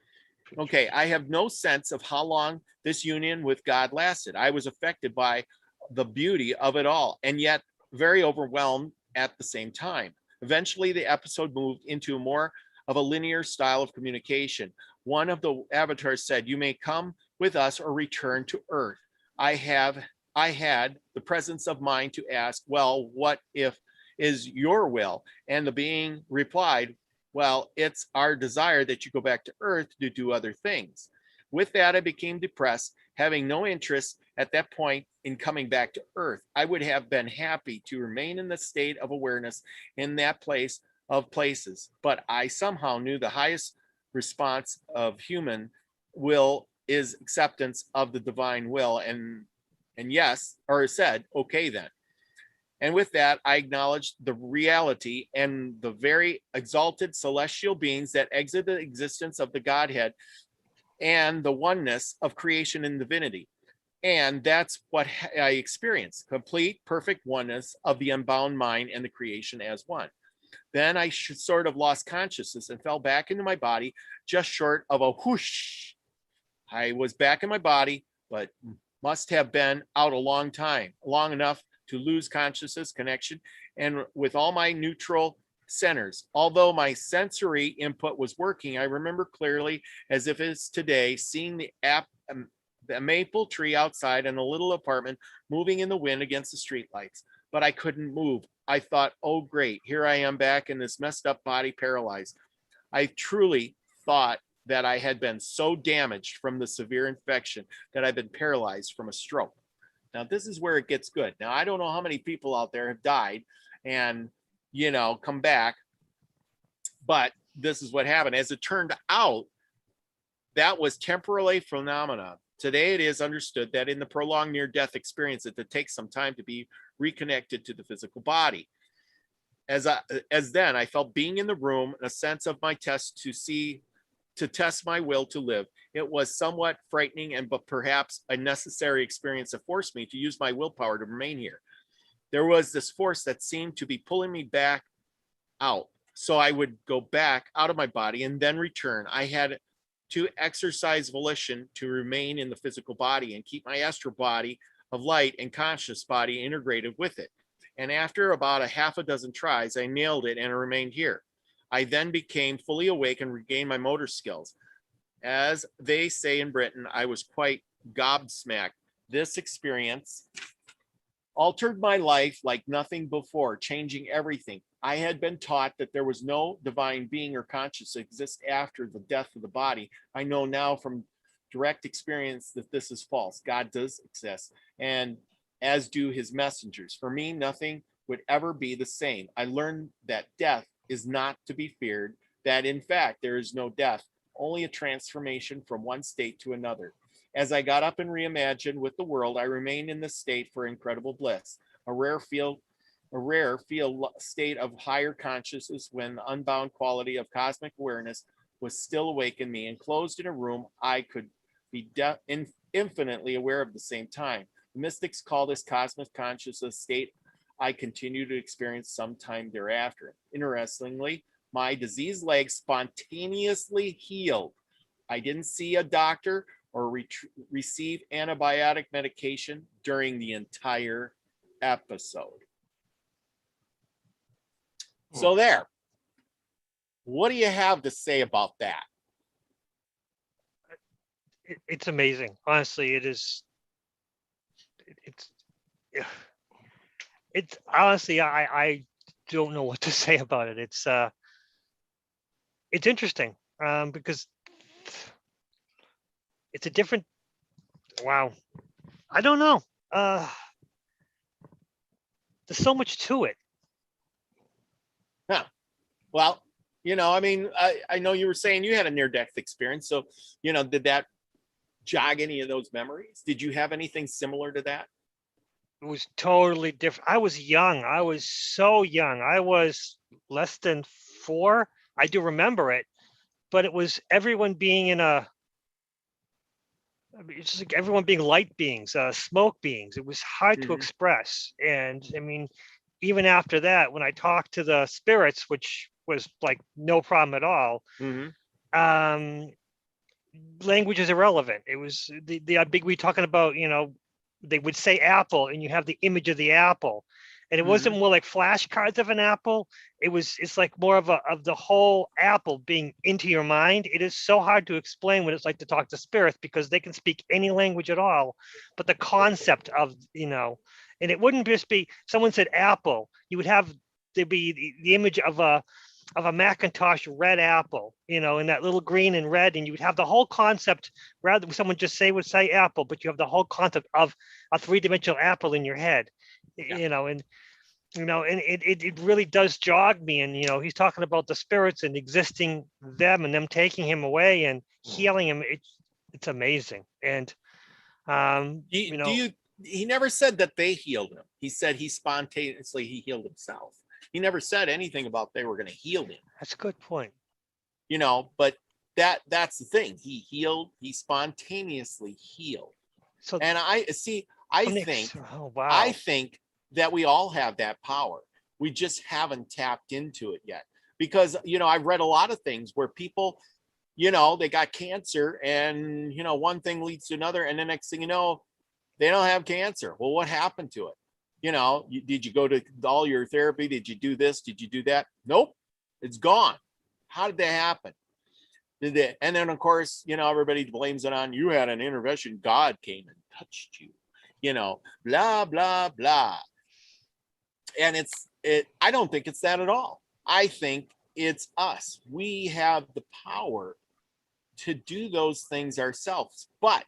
Okay, I have no sense of how long this union with God lasted. I was affected by the beauty of it all, and yet very overwhelmed at the same time. Eventually, the episode moved into more of a linear style of communication. One of the avatars said, "You may come with us or return to Earth." I had the presence of mind to ask, "Well, what if is your will?" And the being replied, "Well, it's our desire that you go back to Earth to do other things." With that, I became depressed, having no interest at that point in coming back to Earth. I would have been happy to remain in the state of awareness in that place of places, but I somehow knew the highest response of human will is acceptance of the divine will, and yes, or said, "Okay then." And with that, I acknowledged the reality and the very exalted celestial beings that exit the existence of the Godhead and the oneness of creation and divinity. And that's what I experienced, complete, perfect oneness of the unbound mind and the creation as one. Then I sort of lost consciousness and fell back into my body, just short of a whoosh. I was back in my body, but must have been out a long time, long enough to lose consciousness, connection, and with all my neutral centers. Although my sensory input was working, I remember clearly, as if it's today, seeing the maple tree outside in a little apartment moving in the wind against the streetlights. But I couldn't move. I thought, oh great, here I am back in this messed up body, paralyzed. I truly thought that I had been so damaged from the severe infection that I've been paralyzed from a stroke. Now, this is where it gets good. Now, I don't know how many people out there have died and, come back, but this is what happened. As it turned out, that was temporary phenomena. Today, it is understood that in the prolonged near-death experience, it takes some time to be reconnected to the physical body. As then, I felt being in the room, a sense of my test to test my will to live. It was somewhat frightening but perhaps a necessary experience that forced me to use my willpower to remain here. There was this force that seemed to be pulling me back out. So I would go back out of my body and then return. I had to exercise volition to remain in the physical body and keep my astral body of light and conscious body integrated with it. And after about a half a dozen tries, I nailed it and I remained here. I then became fully awake and regained my motor skills. As they say in Britain, I was quite gobsmacked. This experience altered my life like nothing before, changing everything. I had been taught that there was no divine being or conscious exist after the death of the body. I know now from direct experience that this is false. God does exist, and as do his messengers. For me, nothing would ever be the same. I learned that death is not to be feared, that in fact, there is no death, only a transformation from one state to another. As I got up and reimagined with the world, I remained in this state for incredible bliss, a rare state of higher consciousness when the unbound quality of cosmic awareness was still awake in me. Enclosed in a room, I could be infinitely aware of the same time. The mystics call this cosmic consciousness state I continue to experience sometime thereafter. Interestingly, my diseased leg spontaneously healed. I didn't see a doctor or receive antibiotic medication during the entire episode. So there. What do you have to say about that? It's amazing. Honestly, it is. It's honestly, I don't know what to say about it. It's interesting because it's a different. Wow, I don't know. There's so much to it. Huh. Well, I mean, I know you were saying you had a near-death experience. So, did that jog any of those memories? Did you have anything similar to that? It was totally different. I was young. I was so young. I was less than 4. I do remember it, but it was everyone being it's just like everyone being light beings, smoke beings. It was hard to express. And I mean, even after that, when I talked to the spirits, which was like no problem at all, language is irrelevant. It was the big we talking about, they would say apple and you have the image of the apple, and it wasn't more like flashcards of an apple. It's like more of the whole apple being into your mind. It is so hard to explain what it's like to talk to spirits, because they can speak any language at all, but the concept of, and it wouldn't just be someone said apple, there'd be the image of a Macintosh red apple, in that little green and red, and you would have the whole concept, rather than someone just would say apple, but you have the whole concept of a 3-dimensional apple in your head, and it really does jog me. And he's talking about the spirits and existing them and them taking him away and healing him. It's amazing. And he never said that they healed him. He said he healed himself. He never said anything about they were going to heal him. That's a good point. But that's the thing. He spontaneously healed. So, and I think that we all have that power. We just haven't tapped into it yet. Because, I've read a lot of things where people, they got cancer and, one thing leads to another. And the next thing you know, they don't have cancer. Well, what happened to it? Did you go to all your therapy? Did you do this? Did you do that? Nope. It's gone. How did that happen? And then, of course, everybody blames it on you had an intervention. God came and touched you, blah, blah, blah. And I don't think it's that at all. I think it's us. We have the power to do those things ourselves, but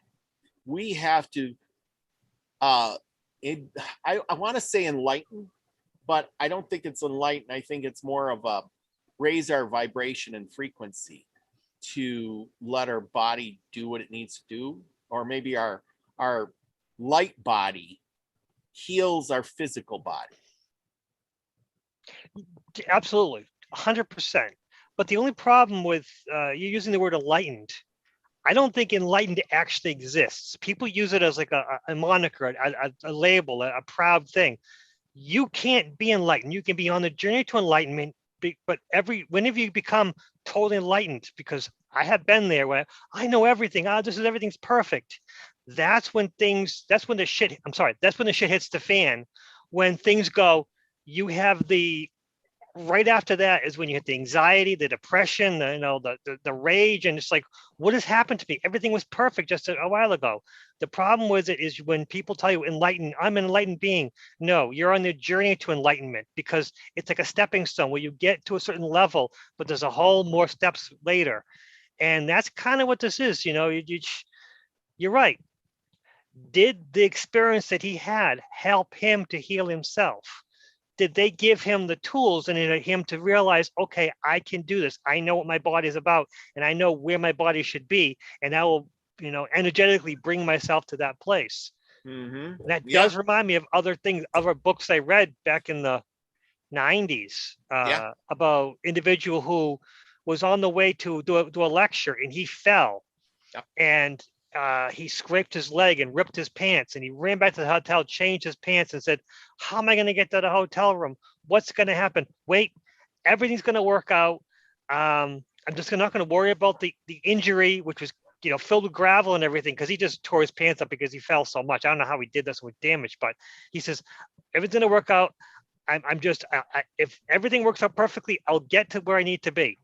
we have to, I want to say enlighten, but I don't think it's enlighten. I think it's more of a raise our vibration and frequency to let our body do what it needs to do, or maybe our light body heals our physical body. Absolutely, 100%. But the only problem with you using the word enlightened, I don't think enlightened actually exists. People use it as like a moniker, a label, a proud thing. You can't be enlightened. You can be on the journey to enlightenment, but whenever you become totally enlightened, because I have been there where I know everything. Everything's perfect. That's when the shit hits the fan. When things go, you have right after that is when you hit the anxiety, the depression, the rage, and it's like, what has happened to me? Everything was perfect just a while ago. The problem with it is when people tell you enlightened, I'm an enlightened being. No, you're on the journey to enlightenment, because it's like a stepping stone where you get to a certain level, but there's a whole more steps later. And that's kind of what this is. You're right. Did the experience that he had help him to heal himself? did they give him the tools and him to realize, okay, I can do this. I know what my body is about, and I know where my body should be, and I will, energetically bring myself to that place. Mm-hmm. And that does remind me of other things, other books I read back in the 90s about individual who was on the way to do a lecture, and he fell, and he scraped his leg and ripped his pants, and he ran back to the hotel, changed his pants, and said, how am I going to get to the hotel room? What's going to happen? Wait, everything's going to work out. I'm just not going to worry about the injury, which was filled with gravel and everything, because he just tore his pants up because he fell so much. I don't know how he did this with damage, but he says everything's going to work out. If everything works out perfectly, I'll get to where I need to be.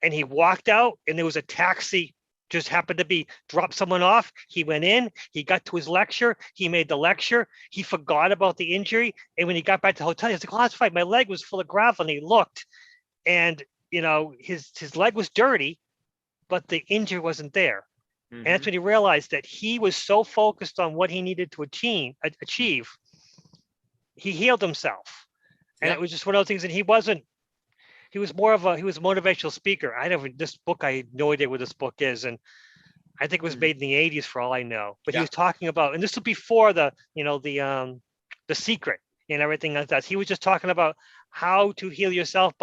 And he walked out, and there was a taxi just happened to be dropped someone off. He went in, he got to his lecture, he made the lecture, he forgot about the injury. And when he got back to the hotel, he was like, oh, that's fine. My leg was full of gravel. And he looked, and his leg was dirty, but the injury wasn't there. Mm-hmm. And that's when he realized that he was so focused on what he needed to achieve, he healed himself. And it was just one of those things. And he was a motivational speaker. This book, I have no idea what this book is. And I think it was made in the 80s for all I know, but he was talking about, and this was before the Secret and everything like that. He was just talking about how to heal yourself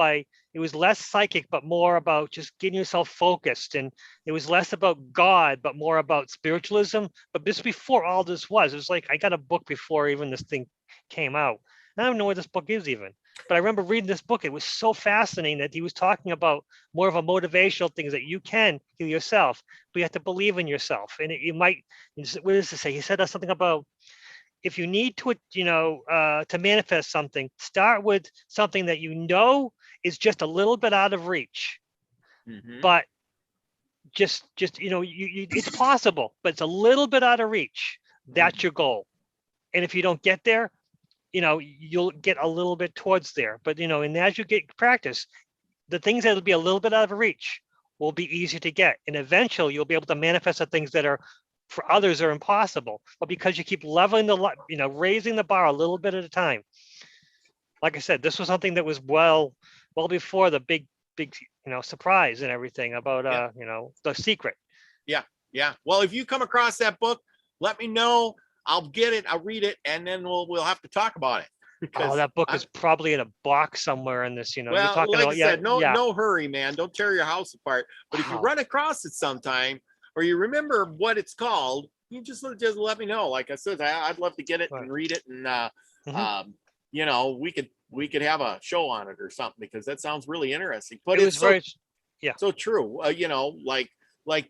it was less psychic, but more about just getting yourself focused. And it was less about God, but more about spiritualism. But this before all this it was like, I got a book before even this thing came out. I don't know what this book is even, but I remember reading this book. It was so fascinating that he was talking about more of a motivational things that you can heal yourself, but you have to believe in yourself. And what does it say? He said something about, if you need to manifest something, start with something that is just a little bit out of reach, but just it's possible, but it's a little bit out of reach. That's your goal. And if you don't get there, you'll get a little bit towards there. But, and as you get practice, the things that will be a little bit out of reach will be easier to get. And eventually you'll be able to manifest the things that are for others are impossible. But because you keep leveling raising the bar a little bit at a time. Like I said, this was something that was well before the big, surprise and everything about, the Secret. Yeah. Yeah. Well, if you come across that book, let me know. I'll get it. I'll read it, and then we'll have to talk about it. Oh, that book is probably in a box somewhere in this. Well, you're talking like about, I said, no hurry, man. Don't tear your house apart. But if you run across it sometime, or you remember what it's called, you just let me know. Like I said, I'd love to get it and read it, and we could have a show on it or something, because that sounds really interesting. But it's so true. Like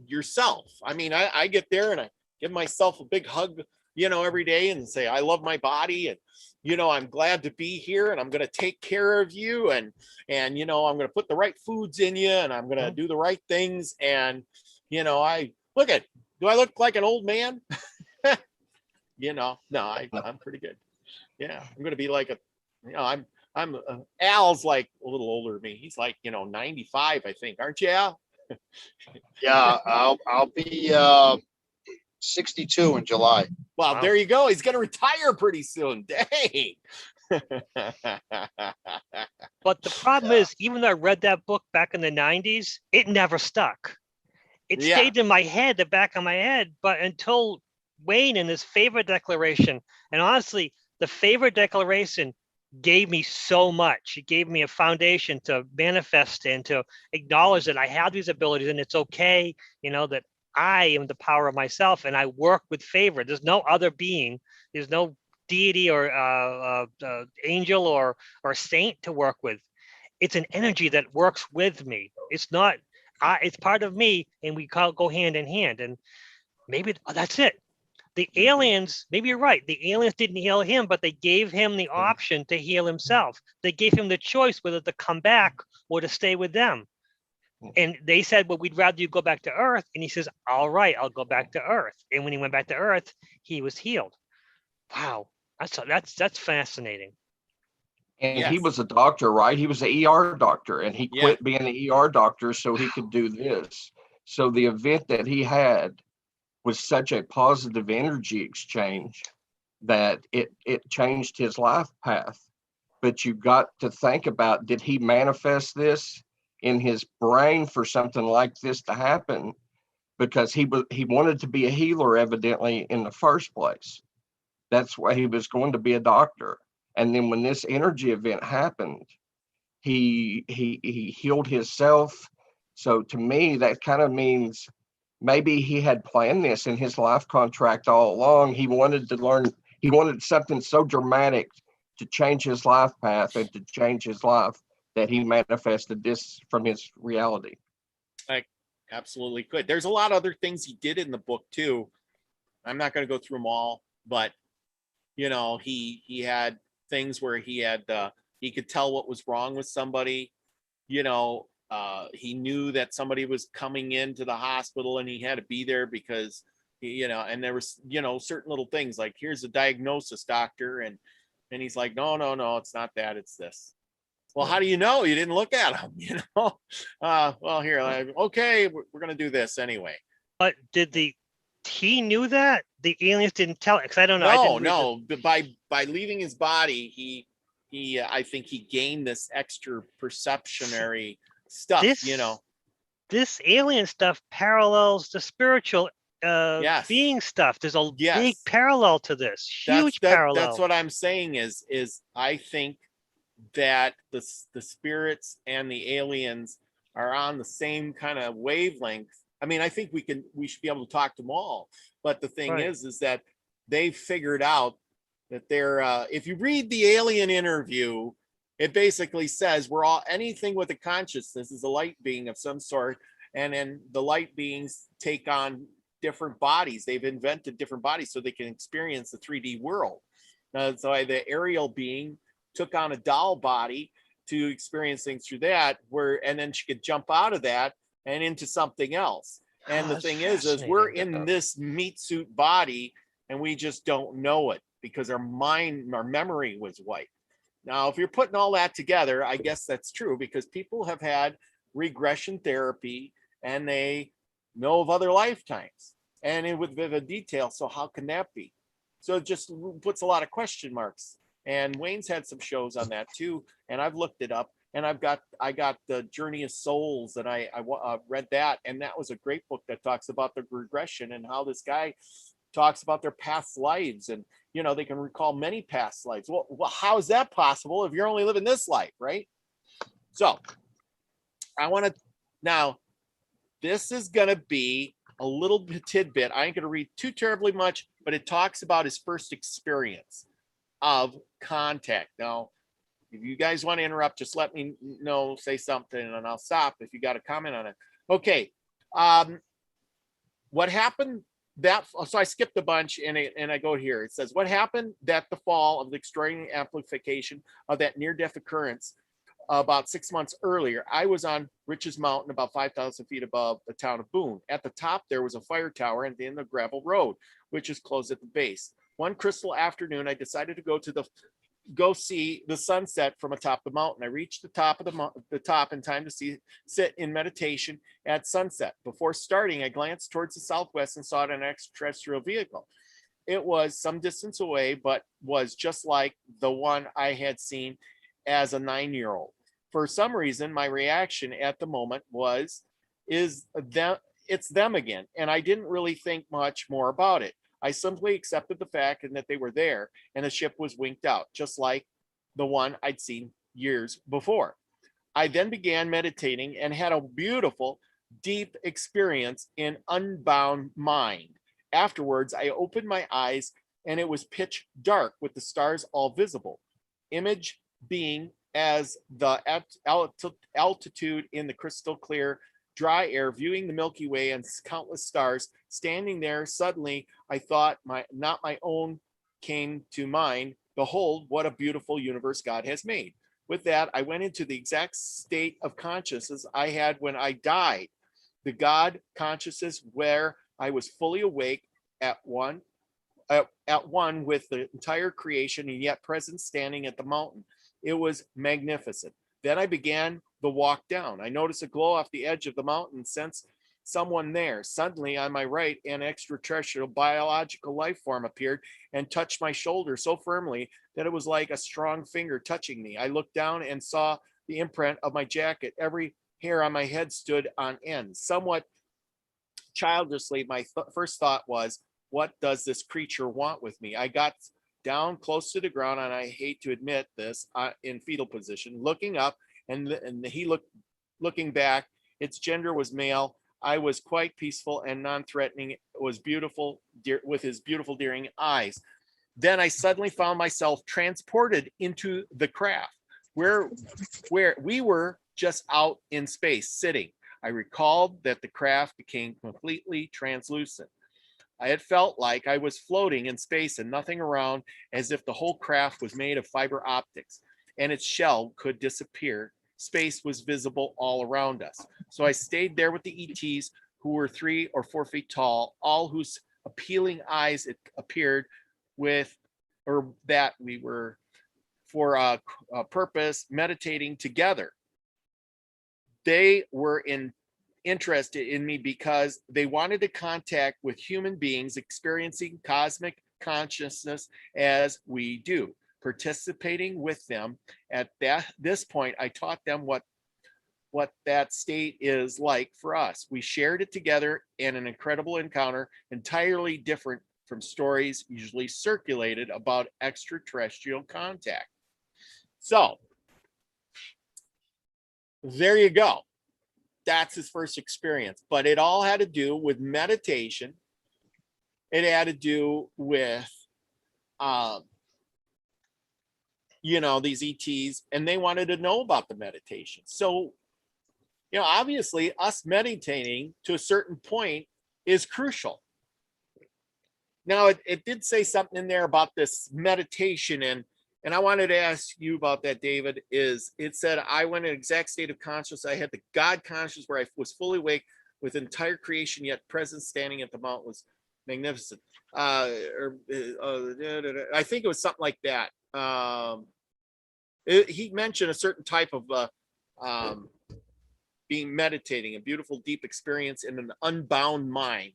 yourself. I mean, I get there and I give myself a big hug, every day, and say, I love my body, and, I'm glad to be here, and I'm going to take care of you. And, I'm going to put the right foods in you, and I'm going to do the right things. And, do I look like an old man? No, I'm pretty good. Yeah. I'm going to be like Al's like a little older than me. He's like, 95, I think. Aren't you, Al? Yeah. I'll be, 62 in July. Well, there you go. He's going to retire pretty soon. Dang. But the problem is, even though I read that book back in the 90s, it never stuck. It stayed in my head, the back of my head, but until Wayne and his favor declaration, and honestly, the favor declaration gave me so much. It gave me a foundation to manifest and to acknowledge that I have these abilities, and it's okay, that I am the power of myself, and I work with favor. There's no other being. There's no deity or angel or saint to work with. It's an energy that works with me. It's not. It's part of me, and we go hand in hand. And maybe that's it. The aliens. Maybe you're right. The aliens didn't heal him, but they gave him the option to heal himself. They gave him the choice whether to come back or to stay with them. And they said, well, we'd rather you go back to Earth. And he says, all right, I'll go back to Earth. And when he went back to Earth, he was healed. Wow. That's fascinating. And he was a doctor, right? He was an ER doctor, and he quit being an ER doctor so he could do this. So the event that he had was such a positive energy exchange that it changed his life path. But you got to think about, did he manifest this in his brain for something like this to happen? Because he wanted to be a healer, evidently, in the first place. That's why he was going to be a doctor. And then when this energy event happened, he healed himself. So to me, that kind of means maybe he had planned this in his life contract all along. He wanted to learn, he wanted something so dramatic to change his life path and to change his life that he manifested this from his reality. Absolutely could. There's a lot of other things he did in the book too. I'm not going to go through them all, but you know, he had things where he could tell what was wrong with somebody. You know, he knew that somebody was coming into the hospital and he had to be there because you know, and there was, you know, certain little things like, here's a diagnosis, doctor, and he's like, no, it's not that, it's this. Well, how do you know? You didn't look at him, you know? Well, here, okay, we're going to do this anyway. But he knew that? The aliens didn't tell it? Because I don't know. No. By leaving his body, he I think he gained this extra perceptionary stuff, you know? This alien stuff parallels the spiritual being stuff. There's a big parallel to this. Huge parallel. That's what I'm saying is I think that the spirits and the aliens are on the same kind of wavelength. I mean, I think we should be able to talk to them all. But the thing is that they figured out that they're if you read the alien interview, it basically says we're all, anything with a consciousness is a light being of some sort, and then the light beings take on different bodies. They've invented different bodies so they can experience the 3D world. So the aerial being took on a doll body to experience things through that, and then she could jump out of that and into something else. And the thing is we're in this meat suit body and we just don't know it because our memory was wiped. Now, if you're putting all that together, I guess that's true, because people have had regression therapy and they know of other lifetimes and with vivid detail. So how can that be? So it just puts a lot of question marks. And Wayne's had some shows on that too, and I've looked it up. And I got the Journey of Souls, and I read that, and that was a great book that talks about the regression and how this guy talks about their past lives, and you know, they can recall many past lives. Well, how is that possible if you're only living this life, right? So I want to now. This is going to be a little tidbit. I ain't going to read too terribly much, but it talks about his first experience of contact. Now, if you guys want to interrupt, just let me know, say something, and I'll stop if you got a comment on it. Okay. What happened so I skipped a bunch and I go here. It says, what happened that the fall of the extraordinary amplification of that near-death occurrence about 6 months earlier? I was on Rich's Mountain, about 5,000 feet above the town of Boone. At the top, there was a fire tower and then the gravel road, which is closed at the base. One crystal afternoon, I decided to go see the sunset from atop the mountain. I reached the top of the top in time to sit in meditation at sunset. Before starting, I glanced towards the southwest and saw an extraterrestrial vehicle. It was some distance away, but was just like the one I had seen as a 9-year-old. For some reason, my reaction at the moment it's them again, and I didn't really think much more about it. I simply accepted the fact and that they were there, and the ship was winked out, just like the one I'd seen years before. I then began meditating and had a beautiful, deep experience in unbound mind. Afterwards, I opened my eyes and it was pitch dark with the stars all visible. Image being as the altitude in the crystal clear dry air, viewing the Milky Way and countless stars standing there. Suddenly, I thought not my own came to mind. Behold, what a beautiful universe God has made. With that, I went into the exact state of consciousness I had when I died. The God consciousness where I was fully awake at one with the entire creation and yet present standing at the mountain. It was magnificent. Then I began the walk down. I noticed a glow off the edge of the mountain, sensed someone there. Suddenly on my right, an extraterrestrial biological life form appeared and touched my shoulder so firmly that it was like a strong finger touching me. I looked down and saw the imprint of my jacket. Every hair on my head stood on end. Somewhat childishly, my first thought was, what does this creature want with me? I got down close to the ground, and I hate to admit this, in fetal position, looking up, and he looking back. Its gender was male. I was quite peaceful and non-threatening. It was beautiful, with his beautiful, daring eyes. Then I suddenly found myself transported into the craft, where we were just out in space, sitting. I recalled that the craft became completely translucent. I had felt like I was floating in space and nothing around, as if the whole craft was made of fiber optics and its shell could disappear. Space was visible all around us. So I stayed there with the ETs, who were 3 or 4 feet tall, all whose appealing eyes it appeared with, or that we were for a purpose meditating together. They were interested in me because they wanted to contact with human beings experiencing cosmic consciousness as we do. Participating with them at this point, I taught them what that state is like for us. We shared it together in an incredible encounter, entirely different from stories usually circulated about extraterrestrial contact. So there you go. That's his first experience, but it all had to do with meditation. It had to do with, these ETs, and they wanted to know about the meditation. So, obviously us meditating to a certain point is crucial. Now, it did say something in there about this meditation, and I wanted to ask you about that, David. Is it said, I went in an exact state of consciousness. I had the God consciousness where I was fully awake with entire creation, yet present standing at the mount was magnificent. I think it was something like that. He mentioned a certain type of being meditating, a beautiful, deep experience in an unbound mind.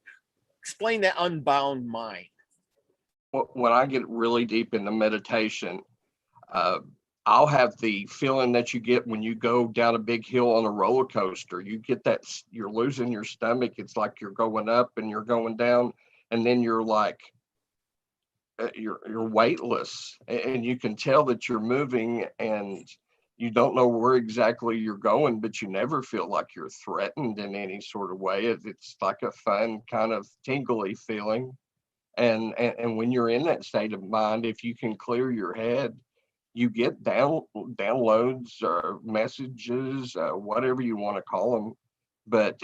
Explain that unbound mind. When I get really deep into meditation, I'll have the feeling that you get when you go down a big hill on a roller coaster. You get that, you're losing your stomach. It's like you're going up and you're going down, and then you're like, you're weightless, and you can tell that you're moving, and you don't know where exactly you're going, but you never feel like you're threatened in any sort of way. It's like a fun kind of tingly feeling. And when you're in that state of mind, if you can clear your head, you get downloads or messages, whatever you want to call them. But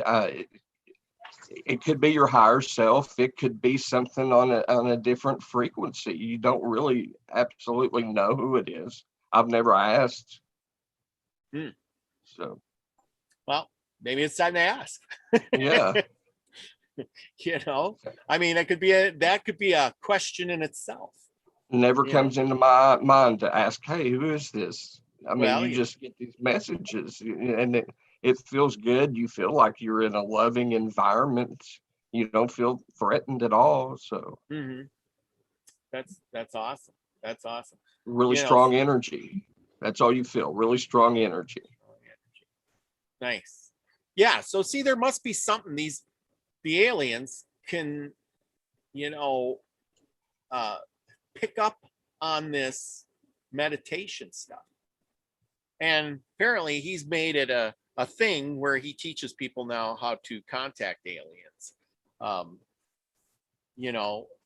it could be your higher self. It could be something on a different frequency. You don't really absolutely know who it is. I've never asked. So, well, maybe it's time to ask. Yeah. I mean, that could be a question in itself. Never comes into my mind to ask, hey, who is this? I mean, you just get these messages, and it feels good. You feel like you're in a loving environment. You don't feel threatened at all. So that's awesome. That's awesome. Really strong energy. That's all you feel. Really strong energy. Nice. Yeah. So see, there must be something the aliens can, pick up on this meditation stuff. And apparently he's made it a thing where he teaches people now how to contact aliens.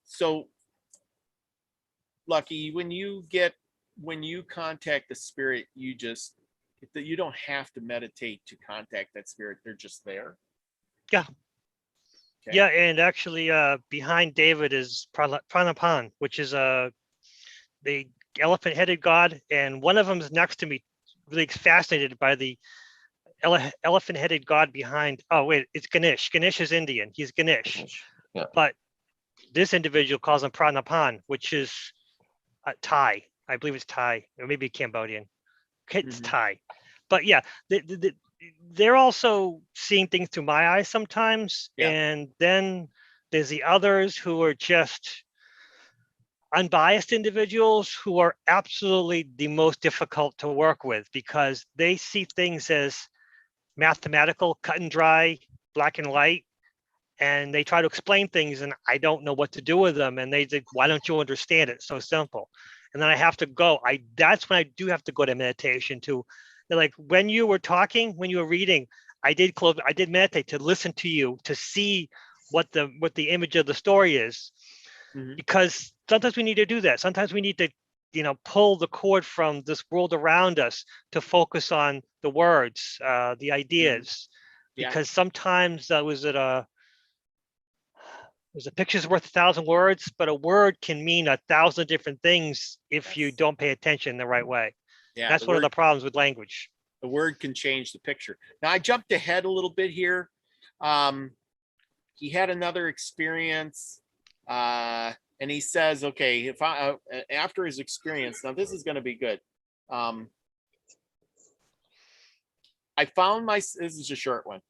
So Lucky, when you contact the spirit, you don't have to meditate to contact that spirit. They're just there. Yeah. Okay. Yeah, and actually behind David is Pranapan, which is the elephant-headed god, and one of them is next to me, really fascinated by the elephant-headed god behind. Oh wait, it's Ganesh. Ganesh is Indian. He's Ganesh. Yeah. But this individual calls him Pranapan, which is Thai. I believe it's Thai, or maybe Cambodian. It's Thai. But yeah, they're also seeing things through my eyes sometimes. Yeah. And then there's the others who are just unbiased individuals who are absolutely the most difficult to work with because they see things as mathematical, cut and dry, black and white, and they try to explain things and I don't know what to do with them. And they think, why don't you understand it? It's so simple. And then I have to go. That's when I do have to go to meditation too. Like when you were talking, when you were reading, I did meditate to listen to you, to see what the image of the story is. Mhm. Because sometimes we need to do that. Sometimes we need to, pull the cord from this world around us to focus on the words, the ideas. Yeah. Because sometimes there's a picture's worth 1,000 words, but a word can mean 1,000 different things if you Yes. don't pay attention the right way. Yeah, That's one of the problems with language. the word can change the picture. Now I jumped ahead a little bit here. He had another experience, and he says, okay, if after his experience, now this is going to be good. This is a short one.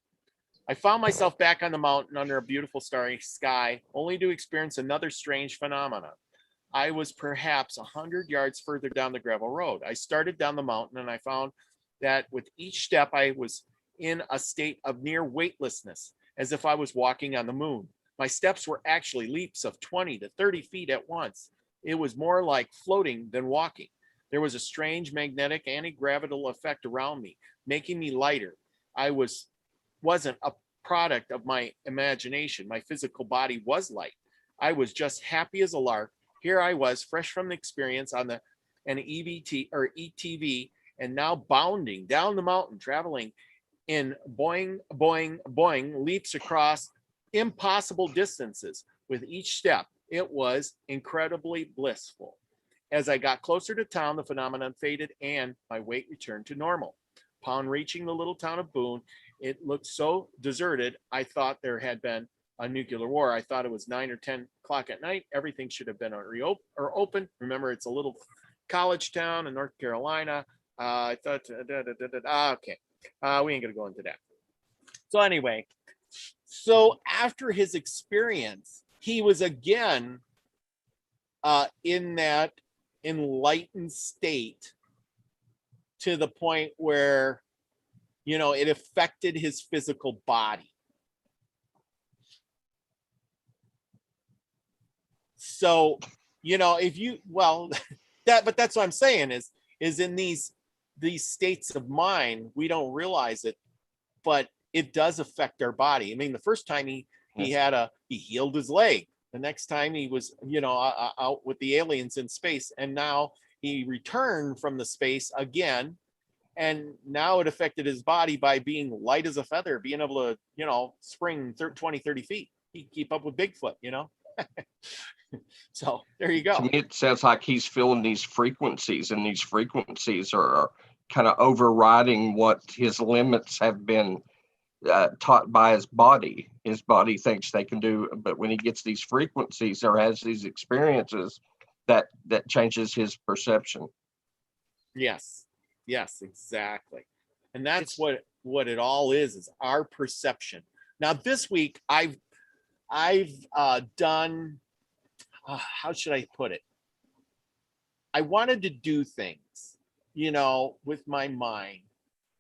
I found myself back on the mountain under a beautiful starry sky, only to experience another strange phenomenon. I was perhaps 100 yards further down the gravel road. I started down the mountain and I found that with each step, I was in a state of near weightlessness, as if I was walking on the moon. My steps were actually leaps of 20 to 30 feet at once. It was more like floating than walking. There was a strange magnetic anti-gravitational effect around me, making me lighter. I wasn't a product of my imagination. My physical body was light. I was just happy as a lark. Here I was, fresh from the experience on an EVT or ETV, and now bounding down the mountain, traveling in boing, boing, boing, leaps across impossible distances. With each step, it was incredibly blissful. As I got closer to town, the phenomenon faded and my weight returned to normal. Upon reaching the little town of Boone, it looked so deserted, I thought there had been a nuclear war. I thought it was 9 or 10 o'clock at night. Everything should have been open. Remember, it's a little college town in North Carolina. I thought, okay, we ain't gonna go into that. So anyway, so after his experience, he was again in that enlightened state to the point where, it affected his physical body. So, if you, but that's what I'm saying is in these states of mind, we don't realize it, but it does affect our body. I mean, the first time he healed his leg. The next time he was, out with the aliens in space, and now he returned from the space again. And now it affected his body by being light as a feather, being able to, spring 20, 30 feet. He can keep up with Bigfoot, So there you go. To me, it sounds like he's feeling these frequencies, and these frequencies are kind of overriding what his limits have been taught by his body. His body thinks they can do, but when he gets these frequencies or has these experiences, that changes his perception. Yes, exactly. And that's what it all is our perception. Now this week I've done, how should I put it? I wanted to do things, with my mind,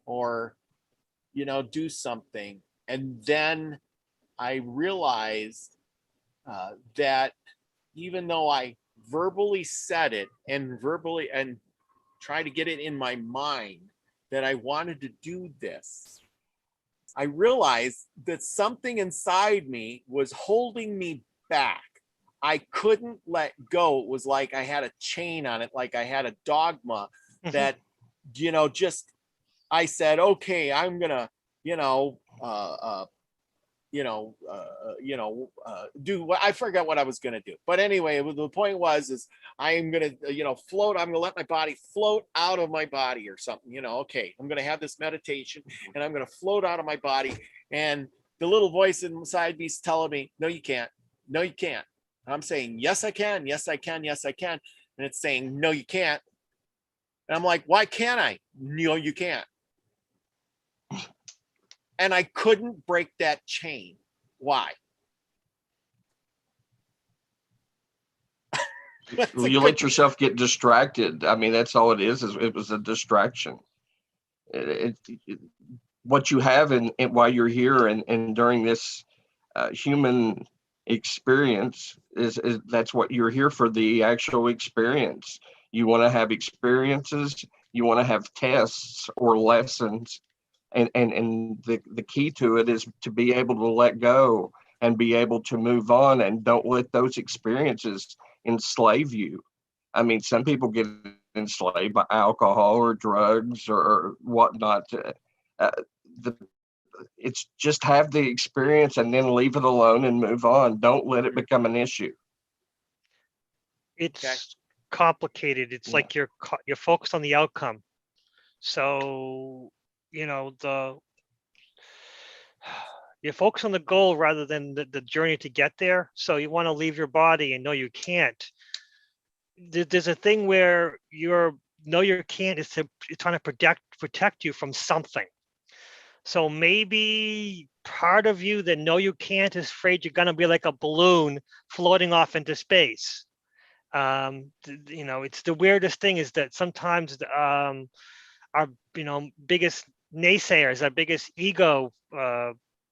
or, do something. And then I realized that even though I verbally said it and try to get it in my mind that I wanted to do this, I realized that something inside me was holding me back. I couldn't let go. It was like I had a chain on it, like I had a dogma that, I said, okay, I'm gonna, do what I forgot what I was gonna do. But anyway, the point is I'm gonna, float. I'm gonna let my body float out of my body or something. Okay, I'm gonna have this meditation and I'm gonna float out of my body. And the little voice inside me is telling me, no, you can't. No, you can't. I'm saying, yes, I can. Yes, I can. Yes, I can. And it's saying, no, you can't. And I'm like, why can't I? No, you can't. and I couldn't break that chain. Why? Well, you let yourself get distracted. I mean, that's all it is it was a distraction. What you have in while you're here and during this human experience is that's what you're here for, the actual experience. You want to have experiences, you want to have tests or lessons, and the key to it is to be able to let go and be able to move on, and don't let those experiences enslave you. I mean, some people get enslaved by alcohol or drugs or whatnot. The It's just have the experience and then leave it alone and move on. Don't let it become an issue. It's complicated. It's like you're focused on the outcome. So, you know, you focus on the goal rather than the journey to get there. So you want to leave your body and know you can't. There's a thing where you can't is trying to protect you from something. So maybe part of you that know you can't is afraid you're going to be like a balloon floating off into space. You know, it's the weirdest thing is that sometimes our, you know, biggest naysayers, our biggest ego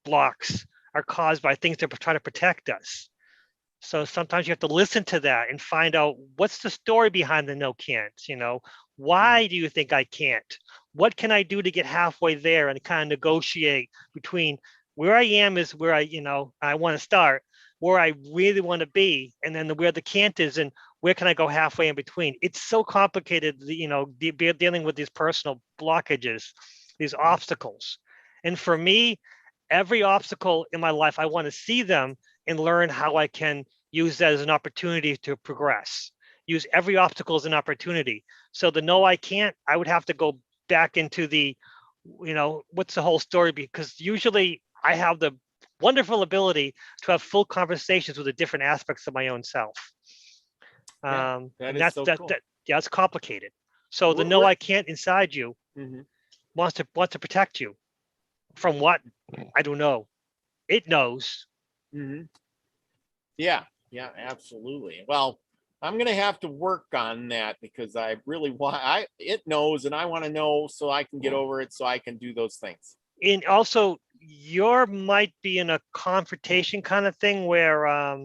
blocks are caused by things that try to protect us. So sometimes you have to listen to that and find out what's the story behind the no can't. You know, why do you think I can't? What can I do to get halfway there and kind of negotiate between where I am is where I want to start, where I really want to be, and then where the can't is and where can I go halfway in between. It's so complicated, you know, dealing with these personal blockages, these obstacles. And for me, every obstacle in my life, I want to see them and learn how I can use that as an opportunity to progress. Use every obstacle as an opportunity. So the no, I can't, I would have to go back into the, you know, what's the whole story? Because usually I have the wonderful ability to have full conversations with the different aspects of my own self. That's so cool. It's complicated. So the no, I can't inside you wants to protect you from what? I don't know. It knows. Yeah, absolutely. Well, I'm gonna have to work on that because I really want. It knows, and I want to know so I can get over it, so I can do those things. And also, you might be in a confrontation kind of thing where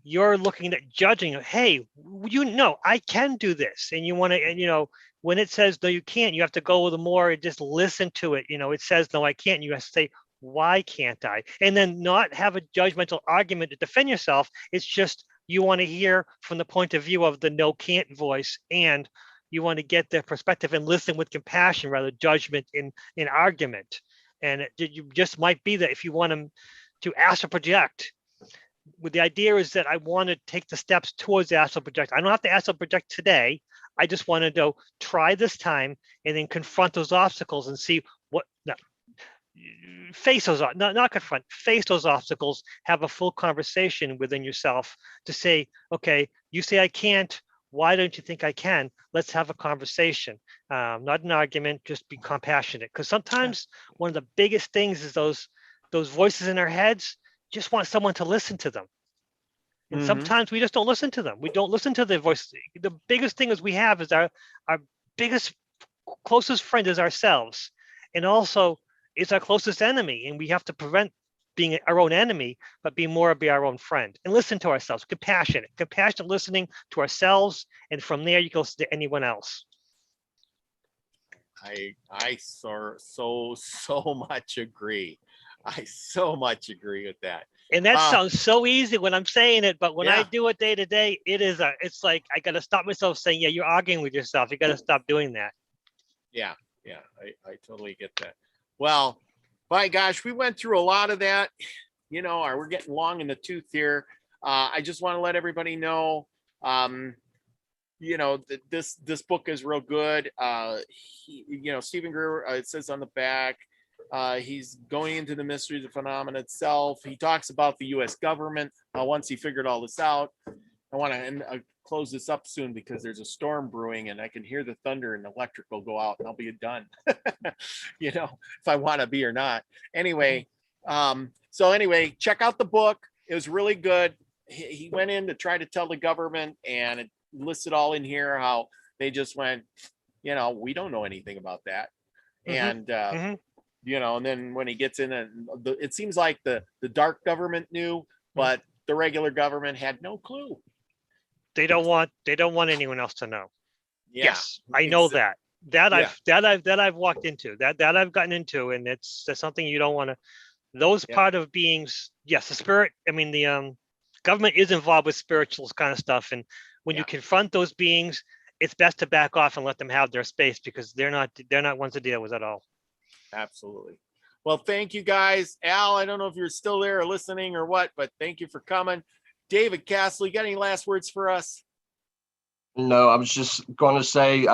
you're looking at judging. Hey, you know, I can do this, and you want to, and you know, when it says no, you can't, you have to go with more and just listen to it. You know, it says no, I can't. You have to say, why can't I? And then not have a judgmental argument to defend yourself. It's just you want to hear from the point of view of the no can't voice, and you want to get their perspective and listen with compassion rather than judgment in argument. And you just might be that if you want them to astral project, with the idea is that I want to take the steps towards the astral project. I don't have to astral project today. I just want to go try this time and then confront those obstacles and see what. No, face those, not confront, face those obstacles, have a full conversation within yourself to say, okay, you say I can't, why don't you think I can? Let's have a conversation, not an argument, just be compassionate. Because sometimes one of the biggest things is those voices in our heads just want someone to listen to them. And sometimes we just don't listen to them. We don't listen to their voices. The biggest thing is we have is our biggest, closest friend is ourselves. And also, it's our closest enemy, and we have to prevent being our own enemy, but be our own friend and listen to ourselves. Compassionate listening to ourselves, and from there you go to anyone else. I so much agree. I so much agree with that. And that sounds so easy when I'm saying it, but when I do it day to day, it's like I got to stop myself saying, yeah, you're arguing with yourself. You got to stop doing that. Yeah, I totally get that. Well, by gosh, we went through a lot of that. You know, we're getting long in the tooth here. I just want to let everybody know, you know, this book is real good. You know, Stephen Greer, it says on the back, he's going into the mystery of the phenomenon itself. He talks about the U.S. government once he figured all this out. I want to close this up soon because there's a storm brewing and I can hear the thunder and the electric will go out and I'll be done. You know, if I want to be or not. Anyway, so anyway, check out the book. It was really good. He went in to try to tell the government, and it listed all in here how they just went, you know, we don't know anything about that. And you know, and then when he gets in, and it seems like the dark government knew, but the regular government had no clue. They don't want anyone else to know. Yeah, yes, I know that. I've walked into, that I've gotten into, and that's something you don't want to. Those part of beings, yes, the spirit. I mean, the government is involved with spiritual kind of stuff, and when you confront those beings, it's best to back off and let them have their space, because they're not ones to deal with at all. Absolutely. Well, thank you guys. Al, I don't know if you're still there or listening or what, but thank you for coming. David Castle, you got any last words for us? No, I was just going to say,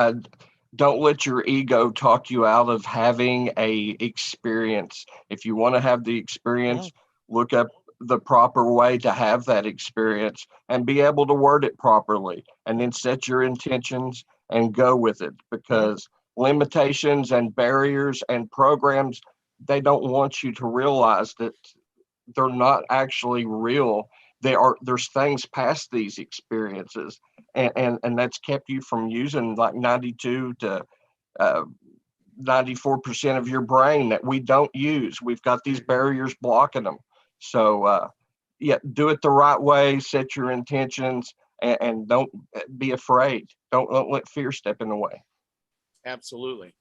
don't let your ego talk you out of having a experience. If you want to have the experience, look up the proper way to have that experience and be able to word it properly, and then set your intentions and go with it, because limitations and barriers and programs, they don't want you to realize that they're not actually real. There's things past these experiences, and that's kept you from using like 92 to 94% of your brain that we don't use. We've got these barriers blocking them. So do it the right way, set your intentions, and don't be afraid. Don't let fear step in the way. Absolutely.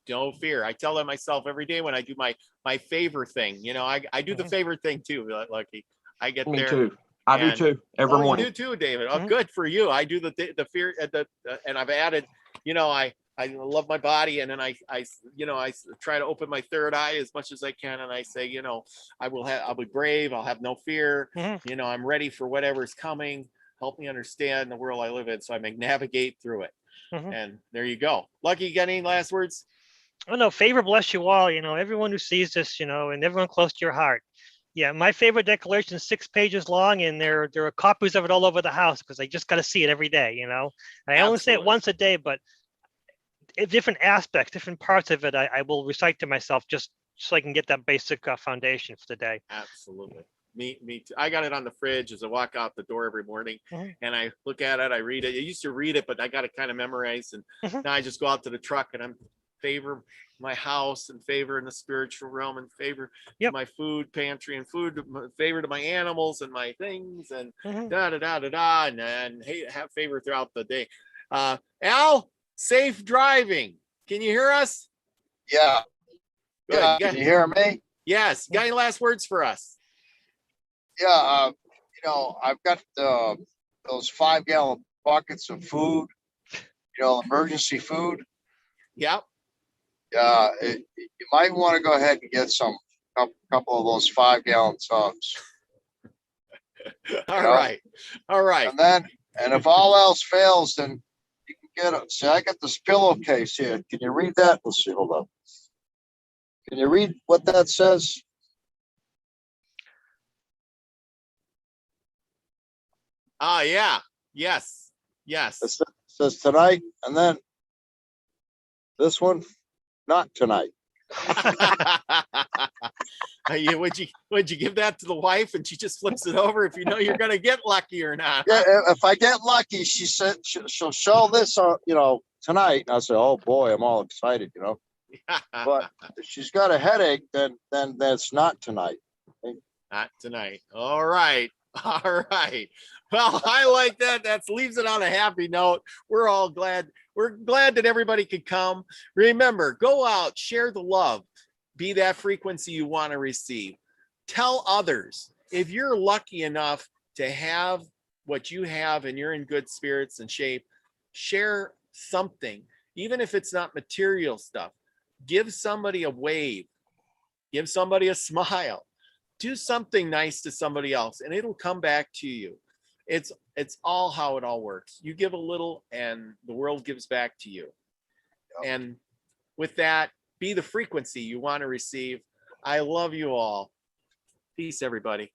Don't fear. I tell that myself every day when I do my favor thing. You know, I do the favor thing too, Lucky. I get Me there. too. I do too. Every morning. You do too, David. Oh, good for you. I do the fear and I've added, you know, I love my body, and then I try to open my third eye as much as I can, and I say, you know, I'll be brave. I'll have no fear. You know, I'm ready for whatever's coming. Help me understand the world I live in, so I may navigate through it. And there you go. Lucky, you got any last words? Oh no, favor bless you all. You know, everyone who sees this, you know, and everyone close to your heart. Yeah, my favorite declaration is 6 pages long, and there are copies of it all over the house, because I just got to see it every day. You know, I only say it once a day, but different aspects, different parts of it, I will recite to myself just so I can get that basic foundation for the day. Absolutely. Me too. I got it on the fridge as I walk out the door every morning, and I look at it. I read it. I used to read it, but I got it kind of memorized, and now I just go out to the truck and I'm favor my house, and favor in the spiritual realm, and favor my food pantry, and favor to my animals and my things, and and hey, have favor throughout the day. Al, safe driving. Can you hear us? Yeah. Good. Yeah. Can you hear me? Yes. Got any last words for us? Yeah. You know, I've got those 5-gallon buckets of food, you know, emergency food. Yep. You might want to go ahead and get a couple of those 5-gallon tubs. All right. And if all else fails, then you can get it. See, I got this pillowcase here. Can you read that? Let's see. Hold up. Can you read what that says? Yeah. Yes. It says tonight, and then this one, not tonight. Would you give that to the wife, and she just flips it over if you know you're gonna get lucky or not? Yeah, if I get lucky, she said she'll show this on, you know, tonight. And I say, oh boy, I'm all excited, you know. But if she's got a headache, then that's not tonight. Not tonight. All right. Well, I like that. That leaves it on a happy note. We're all glad. We're glad that everybody could come. Remember, go out, share the love, be that frequency you want to receive. Tell others. If you're lucky enough to have what you have and you're in good spirits and shape, share something, even if it's not material stuff. Give somebody a wave, give somebody a smile, do something nice to somebody else, and it'll come back to you. It's all how it all works. You give a little and the world gives back to you. And with that, be the frequency you want to receive. I love you all. Peace, everybody.